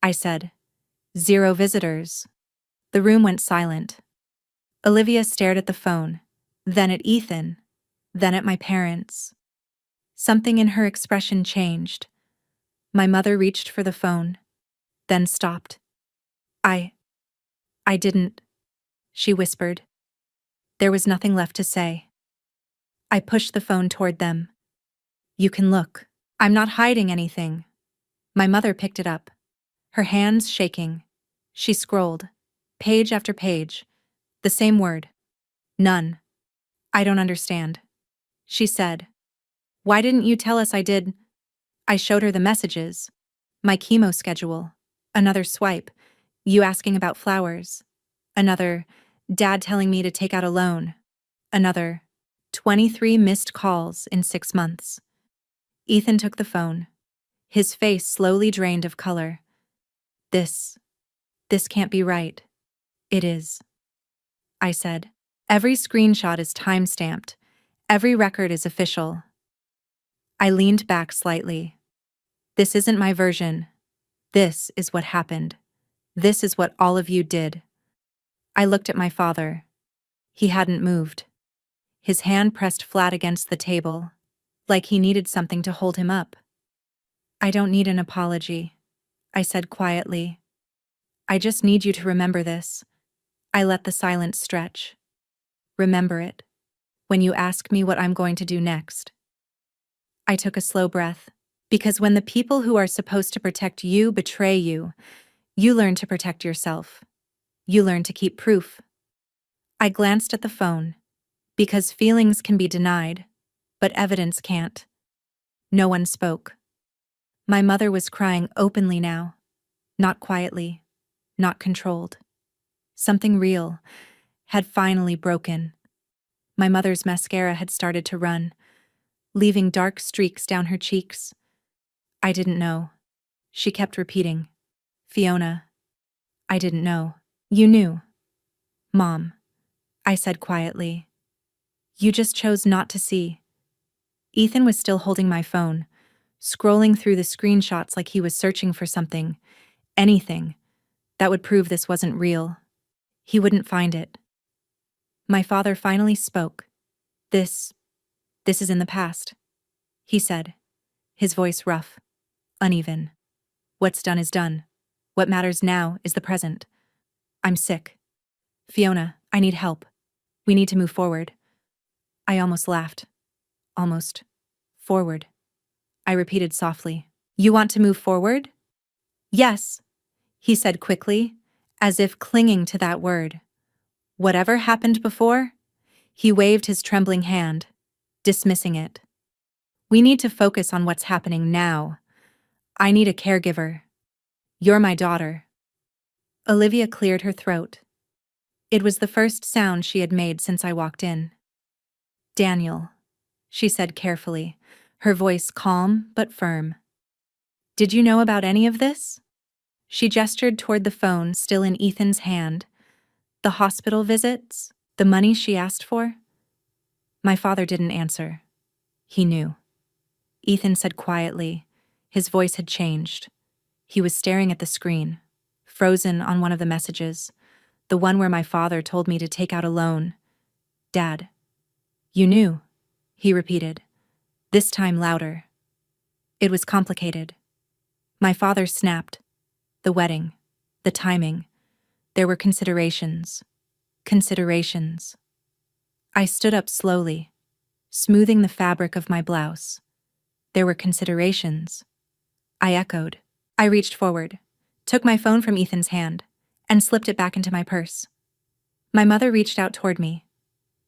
I said. 0 visitors. The room went silent. Olivia stared at the phone, then at Ethan, then at my parents. Something in her expression changed. My mother reached for the phone, then stopped. I didn't, she whispered. There was nothing left to say. I pushed the phone toward them. You can look. I'm not hiding anything. My mother picked it up, her hands shaking. She scrolled, page after page, the same word. None. I don't understand, she said. Why didn't you tell us? I did. I showed her the messages. My chemo schedule. Another swipe. You asking about flowers. Another. Dad telling me to take out a loan. Another. 23 missed calls in 6 months. Ethan took the phone. His face slowly drained of color. This can't be right. It is, I said. Every screenshot is time-stamped. Every record is official. I leaned back slightly. This isn't my version. This is what happened. This is what all of you did. I looked at my father. He hadn't moved. His hand pressed flat against the table, like he needed something to hold him up. I don't need an apology, I said quietly. I just need you to remember this. I let the silence stretch. Remember it. When you ask me what I'm going to do next. I took a slow breath. Because when the people who are supposed to protect you betray you, you learn to protect yourself. You learn to keep proof. I glanced at the phone. Because feelings can be denied, but evidence can't. No one spoke. My mother was crying openly now. Not quietly. Not controlled. Something real had finally broken. My mother's mascara had started to run, leaving dark streaks down her cheeks. I didn't know. She kept repeating. Fiona. I didn't know. You knew. Mom. I said quietly. You just chose not to see. Ethan was still holding my phone, scrolling through the screenshots like he was searching for something, anything, that would prove this wasn't real. He wouldn't find it. My father finally spoke. This is in the past, he said, his voice rough, uneven. What's done is done. What matters now is the present. I'm sick. Fiona, I need help. We need to move forward. I almost laughed. Almost. Forward. I repeated softly. You want to move forward? Yes, he said quickly, as if clinging to that word. Whatever happened before? He waved his trembling hand, dismissing it. We need to focus on what's happening now. I need a caregiver. You're my daughter. Olivia cleared her throat. It was the first sound she had made since I walked in. Daniel, she said carefully, her voice calm but firm. Did you know about any of this? She gestured toward the phone still in Ethan's hand. The hospital visits? The money she asked for? My father didn't answer. He knew. Ethan said quietly. His voice had changed. He was staring at the screen, frozen on one of the messages, the one where my father told me to take out a loan. Dad. You knew, he repeated, this time louder. It was complicated. My father snapped. The wedding. The timing. There were considerations. Considerations. I stood up slowly, smoothing the fabric of my blouse. There were considerations. I echoed. I reached forward, took my phone from Ethan's hand, and slipped it back into my purse. My mother reached out toward me.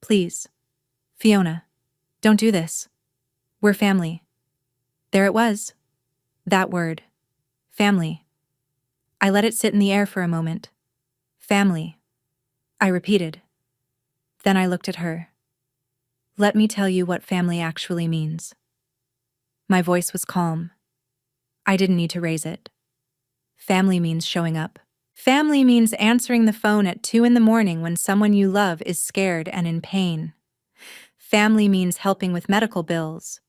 Please. Fiona, don't do this. We're family. There it was. That word. Family. I let it sit in the air for a moment. Family. I repeated. Then I looked at her. Let me tell you what family actually means. My voice was calm. I didn't need to raise it. Family means showing up. Family means answering the phone at 2 in the morning when someone you love is scared and in pain. Family means helping with medical bills,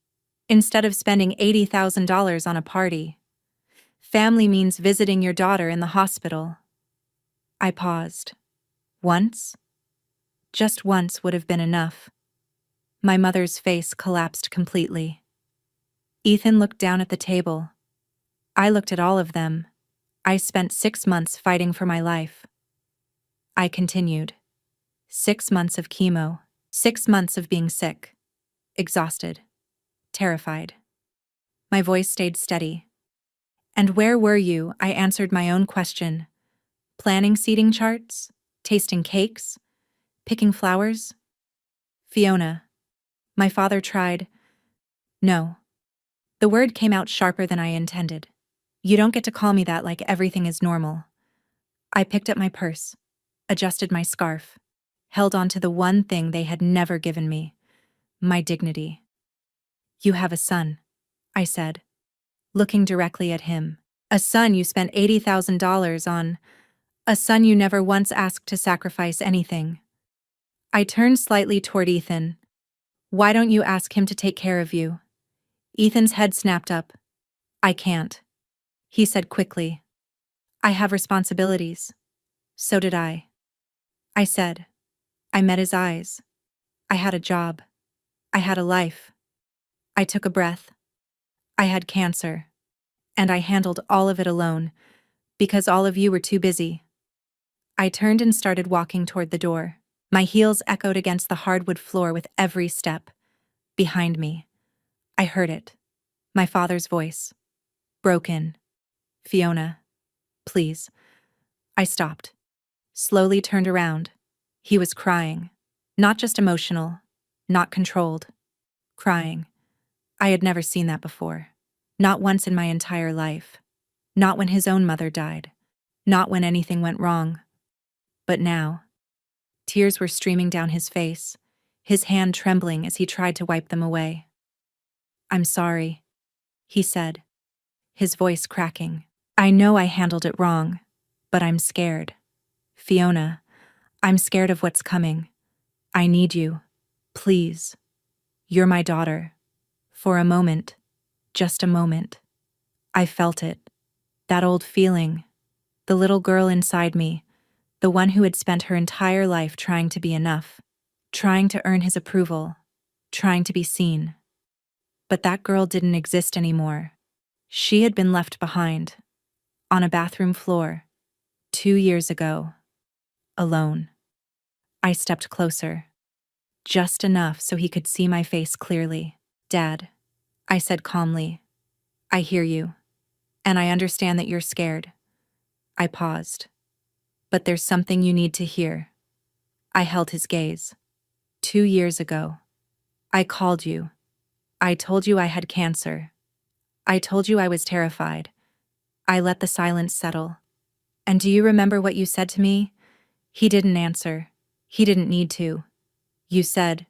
instead of spending $80,000 on a party. Family means visiting your daughter in the hospital. I paused. Once? Just once would have been enough. My mother's face collapsed completely. Ethan looked down at the table. I looked at all of them. I spent 6 months fighting for my life. I continued. 6 months of chemo. 6 months of being sick. Exhausted. Terrified. My voice stayed steady. And where were you? I answered my own question. Planning seating charts? Tasting cakes? Picking flowers? Fiona. My father tried. No. The word came out sharper than I intended. You don't get to call me that like everything is normal. I picked up my purse, adjusted my scarf, held on to the one thing they had never given me, my dignity. You have a son, I said, looking directly at him. A son you spent $80,000 on. A son you never once asked to sacrifice anything. I turned slightly toward Ethan. Why don't you ask him to take care of you? Ethan's head snapped up. I can't, he said quickly. I have responsibilities. So did I. I said. I met his eyes. I had a job. I had a life. I took a breath. I had cancer. And I handled all of it alone, because all of you were too busy. I turned and started walking toward the door. My heels echoed against the hardwood floor with every step. Behind me. I heard it. My father's voice. Broken. Fiona. Please. I stopped. Slowly turned around. He was crying. Not just emotional. Not controlled. Crying. I had never seen that before. Not once in my entire life. Not when his own mother died. Not when anything went wrong. But now. Tears were streaming down his face, his hand trembling as he tried to wipe them away. I'm sorry, he said, his voice cracking. I know I handled it wrong, but I'm scared. Fiona, I'm scared of what's coming. I need you. Please. You're my daughter. For a moment, just a moment. I felt it. That old feeling. The little girl inside me, the one who had spent her entire life trying to be enough, trying to earn his approval, trying to be seen. But that girl didn't exist anymore. She had been left behind, on a bathroom floor, 2 years ago, alone. I stepped closer, just enough so he could see my face clearly. Dad, I said calmly, I hear you, and I understand that you're scared. I paused. But there's something you need to hear. I held his gaze. 2 years ago, I called you. I told you I had cancer. I told you I was terrified. I let the silence settle. And do you remember what you said to me? He didn't answer. He didn't need to. You said,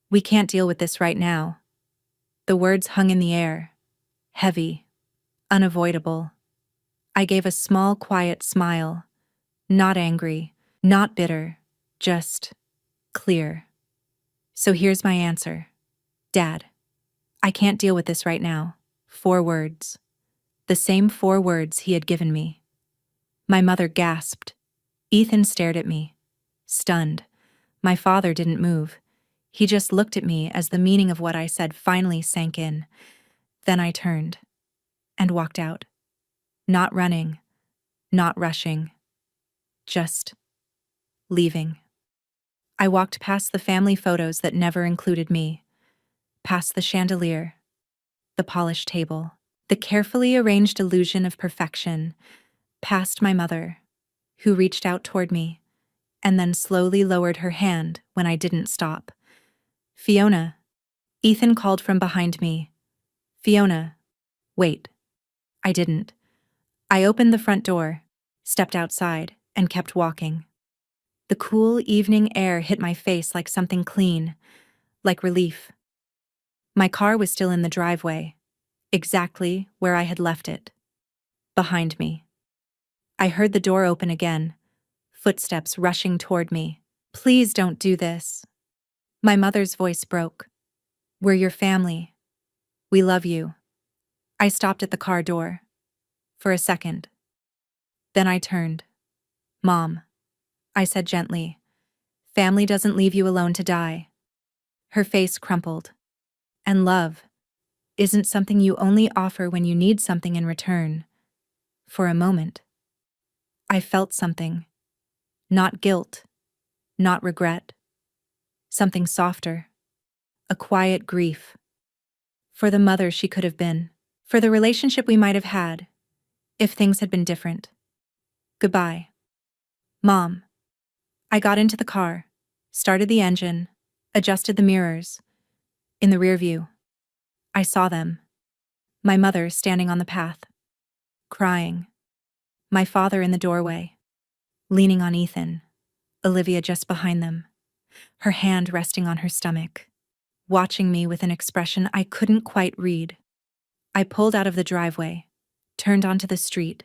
we can't deal with this right now. The words hung in the air. Heavy. Unavoidable. I gave a small, quiet smile. Not angry, not bitter, just clear. So here's my answer. Dad, I can't deal with this right now. 4 words. The same 4 words he had given me. My mother gasped. Ethan stared at me, stunned. My father didn't move. He just looked at me as the meaning of what I said finally sank in. Then I turned and walked out. Not running, not rushing. Just leaving. I walked past the family photos that never included me, past the chandelier, the polished table, the carefully arranged illusion of perfection, past my mother, who reached out toward me, and then slowly lowered her hand when I didn't stop. Fiona, Ethan called from behind me. Fiona, wait. I didn't. I opened the front door, stepped outside, and kept walking. The cool evening air hit my face like something clean, like relief. My car was still in the driveway, exactly where I had left it, behind me. I heard the door open again, footsteps rushing toward me. Please don't do this. My mother's voice broke. We're your family. We love you. I stopped at the car door. For a second. Then I turned. Mom, I said gently. Family doesn't leave you alone to die. Her face crumpled. And love isn't something you only offer when you need something in return. For a moment, I felt something. Not guilt, not regret. Something softer. A quiet grief. For the mother she could have been. For the relationship we might have had, if things had been different. Goodbye. Mom. I got into the car, started the engine, adjusted the mirrors. In the rear view, I saw them. My mother standing on the path, crying. My father in the doorway, leaning on Ethan, Olivia just behind them, her hand resting on her stomach, watching me with an expression I couldn't quite read. I pulled out of the driveway, turned onto the street,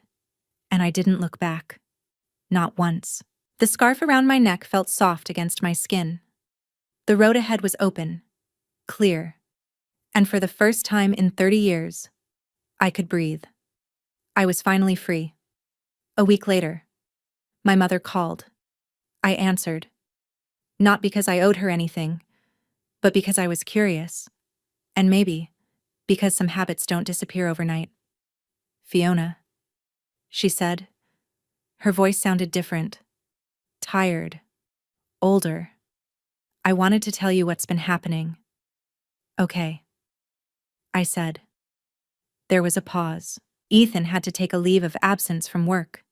and I didn't look back. Not once. The scarf around my neck felt soft against my skin. The road ahead was open, clear, and for the first time in 30 years, I could breathe. I was finally free. A week later, my mother called. I answered. Not because I owed her anything, but because I was curious. And maybe because some habits don't disappear overnight. Fiona, she said. Her voice sounded different. Tired. Older. I wanted to tell you what's been happening. Okay. I said. There was a pause. Ethan had to take a leave of absence from work.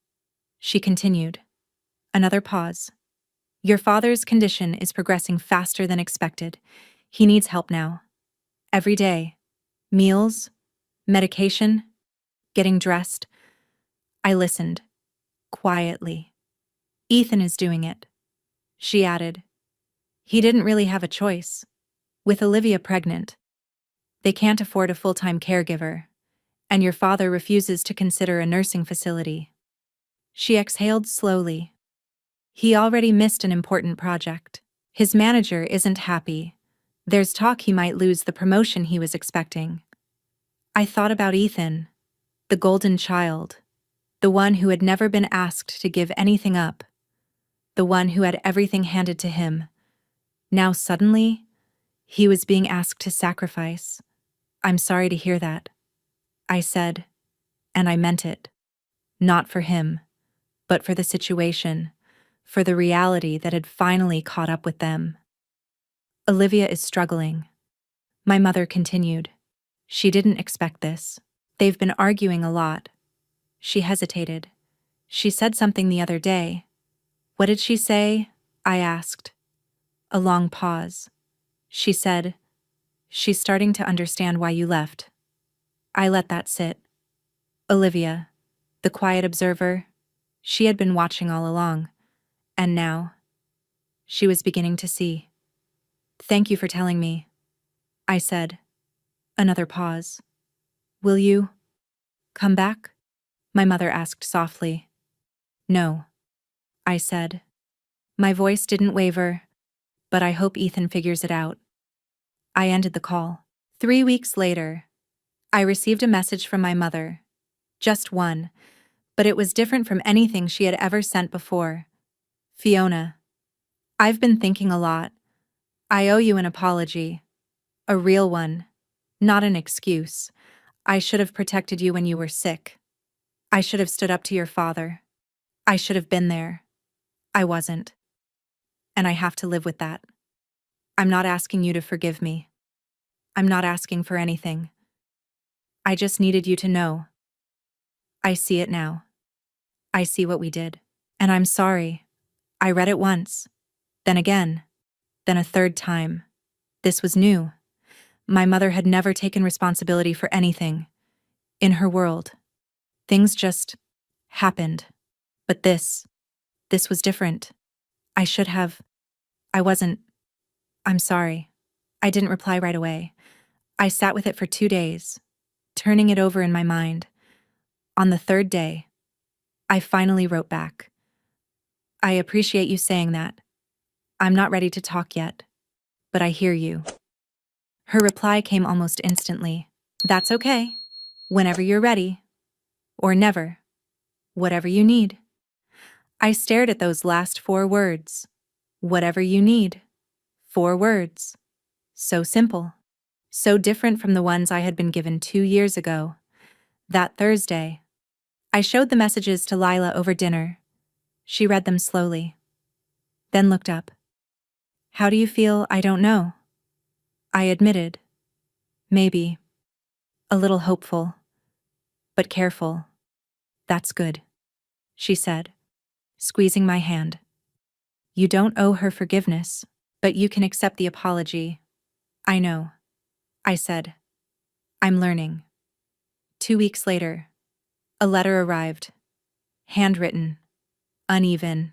She continued. Another pause. Your father's condition is progressing faster than expected. He needs help now. Every day. Meals, medication, getting dressed. I listened. Quietly. Ethan is doing it. She added. He didn't really have a choice. With Olivia pregnant, they can't afford a full-time caregiver, and your father refuses to consider a nursing facility. She exhaled slowly. He already missed an important project. His manager isn't happy. There's talk he might lose the promotion he was expecting. I thought about Ethan, the golden child, the one who had never been asked to give anything up, the one who had everything handed to him. Now suddenly, he was being asked to sacrifice. I'm sorry to hear that, I said, and I meant it. Not for him, but for the situation, for the reality that had finally caught up with them. Olivia is struggling. My mother continued. She didn't expect this. They've been arguing a lot. She hesitated. She said something the other day. What did she say? I asked. A long pause. She said, she's starting to understand why you left. I let that sit. Olivia, the quiet observer, she had been watching all along, and now, she was beginning to see. Thank you for telling me, I said. Another pause. Will you come back? My mother asked softly. No, I said. My voice didn't waver, but I hope Ethan figures it out. I ended the call. 3 weeks later, I received a message from my mother. Just one, but it was different from anything she had ever sent before. Fiona, I've been thinking a lot. I owe you an apology. A real one. Not an excuse. I should have protected you when you were sick. I should have stood up to your father. I should have been there. I wasn't. And I have to live with that. I'm not asking you to forgive me. I'm not asking for anything. I just needed you to know. I see it now. I see what we did. And I'm sorry. I read it once, then again, then a third time. This was new. My mother had never taken responsibility for anything. In her world, things just happened. But this was different. I should have. I wasn't. I'm sorry. I didn't reply right away. I sat with it for 2 days. turning it over in my mind. On the third day, I finally wrote back. I appreciate you saying that. I'm not ready to talk yet, but I hear you. Her reply came almost instantly. That's okay. Whenever you're ready. Or never. Whatever you need. I stared at those last 4 words. Whatever you need. 4 words. So simple. So different from the ones I had been given 2 years ago. That Thursday, I showed the messages to Lila over dinner. She read them slowly. Then looked up. How do you feel? I don't know. I admitted. Maybe. A little hopeful. But careful. That's good. She said, squeezing my hand. You don't owe her forgiveness, but you can accept the apology. I know. I said. I'm learning. 2 weeks later, a letter arrived. Handwritten. Uneven.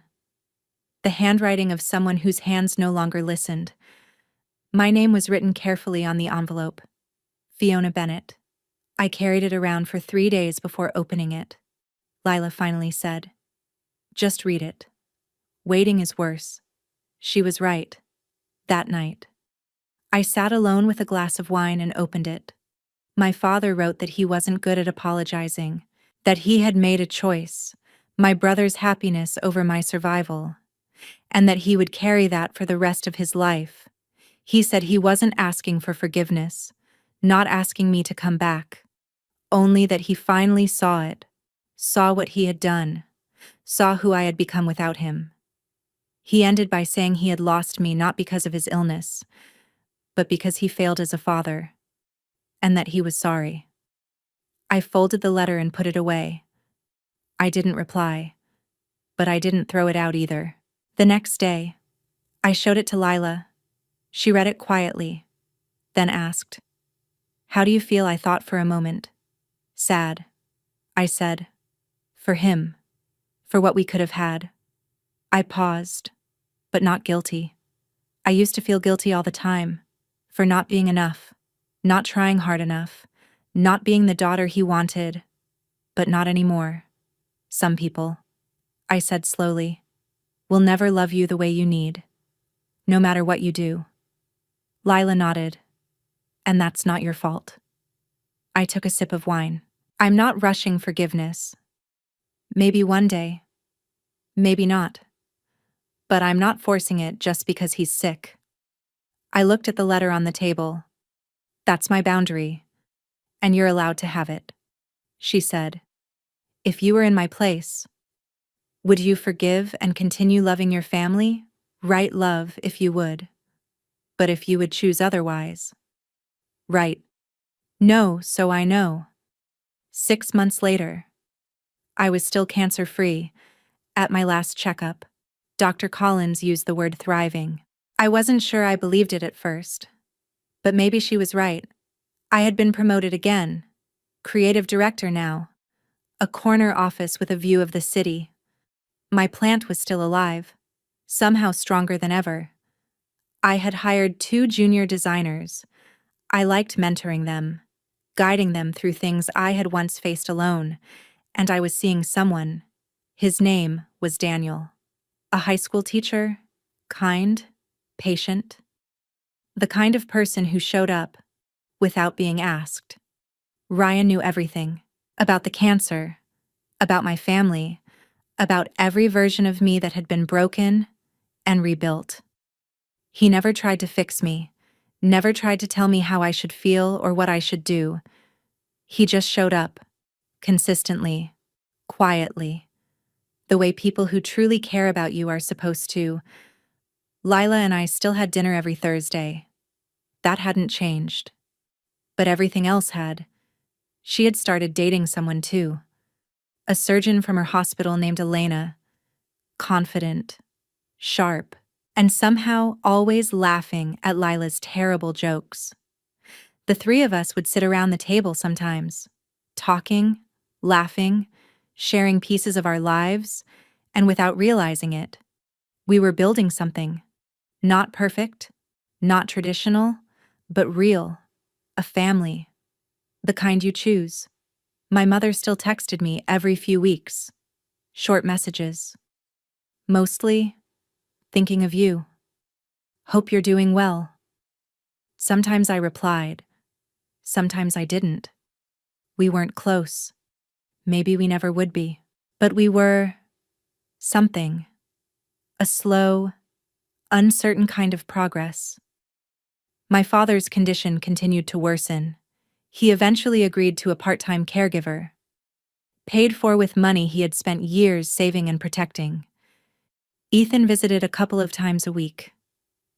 The handwriting of someone whose hands no longer listened. My name was written carefully on the envelope. Fiona Bennett. I carried it around for 3 days before opening it. Lila finally said, just read it. Waiting is worse. She was right. That night. I sat alone with a glass of wine and opened it. My father wrote that he wasn't good at apologizing, that he had made a choice, my brother's happiness over my survival, and that he would carry that for the rest of his life. He said he wasn't asking for forgiveness, not asking me to come back, only that he finally saw it, saw what he had done, saw who I had become without him. He ended by saying he had lost me not because of his illness, but because he failed as a father, and that he was sorry. I folded the letter and put it away. I didn't reply, but I didn't throw it out either. The next day, I showed it to Lila. She read it quietly, then asked, How do you feel? I thought for a moment. Sad, I said. For him, for what we could have had. I paused, but not guilty. I used to feel guilty all the time, for not being enough, not trying hard enough, not being the daughter he wanted, but not anymore. Some people, I said slowly, will never love you the way you need, no matter what you do. Lila nodded, and that's not your fault. I took a sip of wine. I'm not rushing forgiveness. Maybe one day, maybe not. But I'm not forcing it just because he's sick. I looked at the letter on the table. That's my boundary, and you're allowed to have it, she said. If you were in my place, would you forgive and continue loving your family? Right, love, if you would. But if you would choose otherwise. Right. No, so I know. 6 months later, I was still cancer-free. At my last checkup, Dr. Collins used the word thriving. I wasn't sure I believed it at first. But maybe she was right. I had been promoted again. Creative director now. A corner office with a view of the city. My plant was still alive, somehow stronger than ever. I had hired 2 junior designers. I liked mentoring them, guiding them through things I had once faced alone, and I was seeing someone. His name was Daniel. A high school teacher, kind, patient. The kind of person who showed up without being asked. Ryan knew everything about the cancer, about my family, about every version of me that had been broken and rebuilt. He never tried to fix me, never tried to tell me how I should feel or what I should do. He just showed up, consistently, quietly, the way people who truly care about you are supposed to. Lila and I still had dinner every Thursday. That hadn't changed. But everything else had. She had started dating someone too. A surgeon from her hospital named Elena. Confident, sharp, and somehow always laughing at Lila's terrible jokes. The 3 of us would sit around the table sometimes, talking, laughing, sharing pieces of our lives, and without realizing it, we were building something. Not perfect, not traditional, but real. A family. The kind you choose. My mother still texted me every few weeks. Short messages. Mostly, thinking of you. Hope you're doing well. Sometimes I replied. Sometimes I didn't. We weren't close. Maybe we never would be. But we were something. A slow, uncertain kind of progress. My father's condition continued to worsen. He eventually agreed to a part-time caregiver, paid for with money he had spent years saving and protecting. Ethan visited a couple of times a week,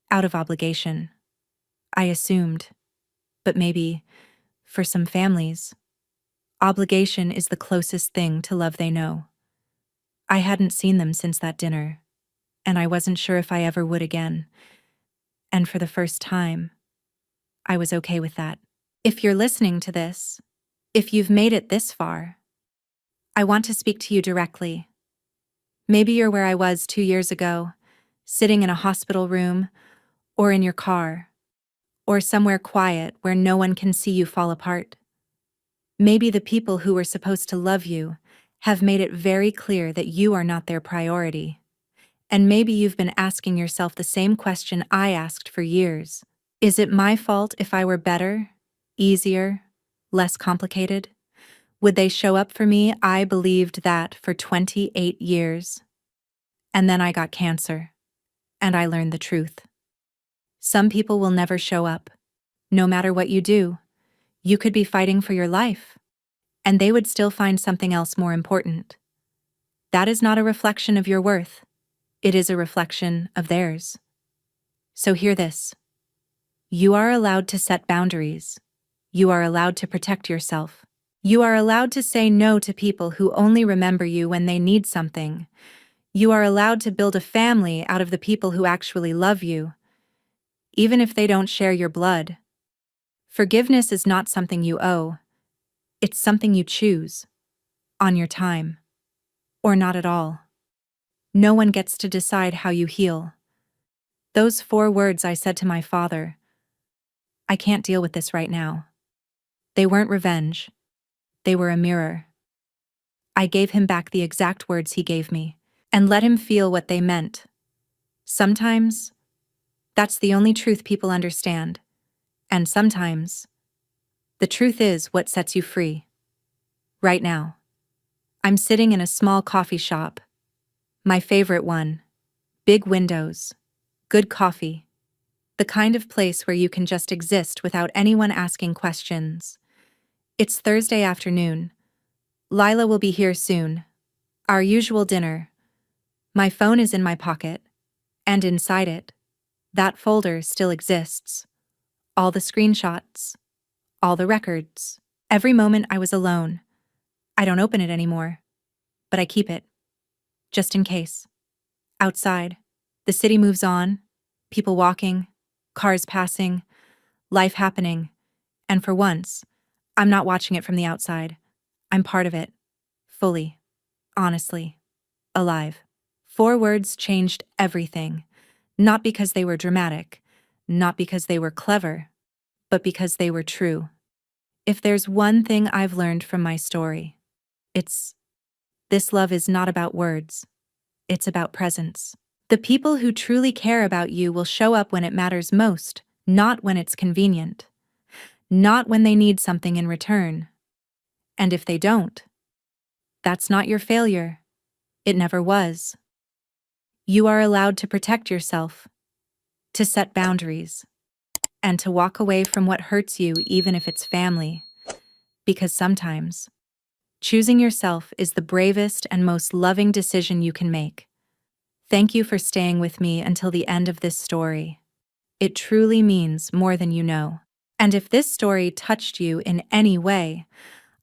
out of obligation. I assumed, but maybe, for some families, obligation is the closest thing to love they know. I hadn't seen them since that dinner, and I wasn't sure if I ever would again. And for the first time, I was okay with that. If you're listening to this, if you've made it this far, I want to speak to you directly. Maybe you're where I was 2 years ago, sitting in a hospital room, or in your car, or somewhere quiet where no one can see you fall apart. Maybe the people who were supposed to love you have made it very clear that you are not their priority. And maybe you've been asking yourself the same question I asked for years. Is it my fault if I were better, easier, less complicated? Would they show up for me? I believed that for 28 years. And then I got cancer, and I learned the truth. Some people will never show up. No matter what you do, you could be fighting for your life, and they would still find something else more important. That is not a reflection of your worth. It is a reflection of theirs. So hear this. You are allowed to set boundaries. You are allowed to protect yourself. You are allowed to say no to people who only remember you when they need something. You are allowed to build a family out of the people who actually love you, even if they don't share your blood. Forgiveness is not something you owe. It's something you choose, on your time, or not at all. No one gets to decide how you heal. Those 4 words I said to my father, I can't deal with this right now. They weren't revenge. They were a mirror. I gave him back the exact words he gave me, and let him feel what they meant. Sometimes, that's the only truth people understand. And sometimes, the truth is what sets you free. Right now, I'm sitting in a small coffee shop. My favorite one. Big windows. Good coffee. The kind of place where you can just exist without anyone asking questions. It's Thursday afternoon. Lila will be here soon. Our usual dinner. My phone is in my pocket. And inside it, that folder still exists. All the screenshots. All the records. Every moment I was alone. I don't open it anymore. But I keep it. Just in case. Outside, the city moves on. People walking. Cars passing. Life happening. And for once, I'm not watching it from the outside. I'm part of it. Fully. Honestly. Alive. 4 words changed everything. Not because they were dramatic. Not because they were clever. But because they were true. If there's one thing I've learned from my story, it's this love is not about words. It's about presence. The people who truly care about you will show up when it matters most, not when it's convenient. Not when they need something in return. And if they don't, that's not your failure. It never was. You are allowed to protect yourself, to set boundaries, and to walk away from what hurts you even if it's family. Because sometimes, choosing yourself is the bravest and most loving decision you can make. Thank you for staying with me until the end of this story. It truly means more than you know. And if this story touched you in any way,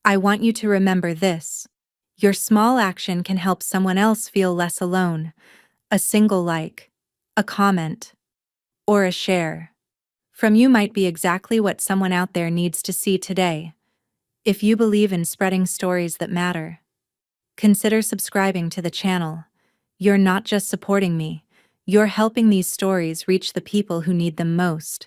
I want you to remember this. Your small action can help someone else feel less alone. A single like, a comment, or a share from you might be exactly what someone out there needs to see today. If you believe in spreading stories that matter, consider subscribing to the channel. You're not just supporting me, you're helping these stories reach the people who need them most.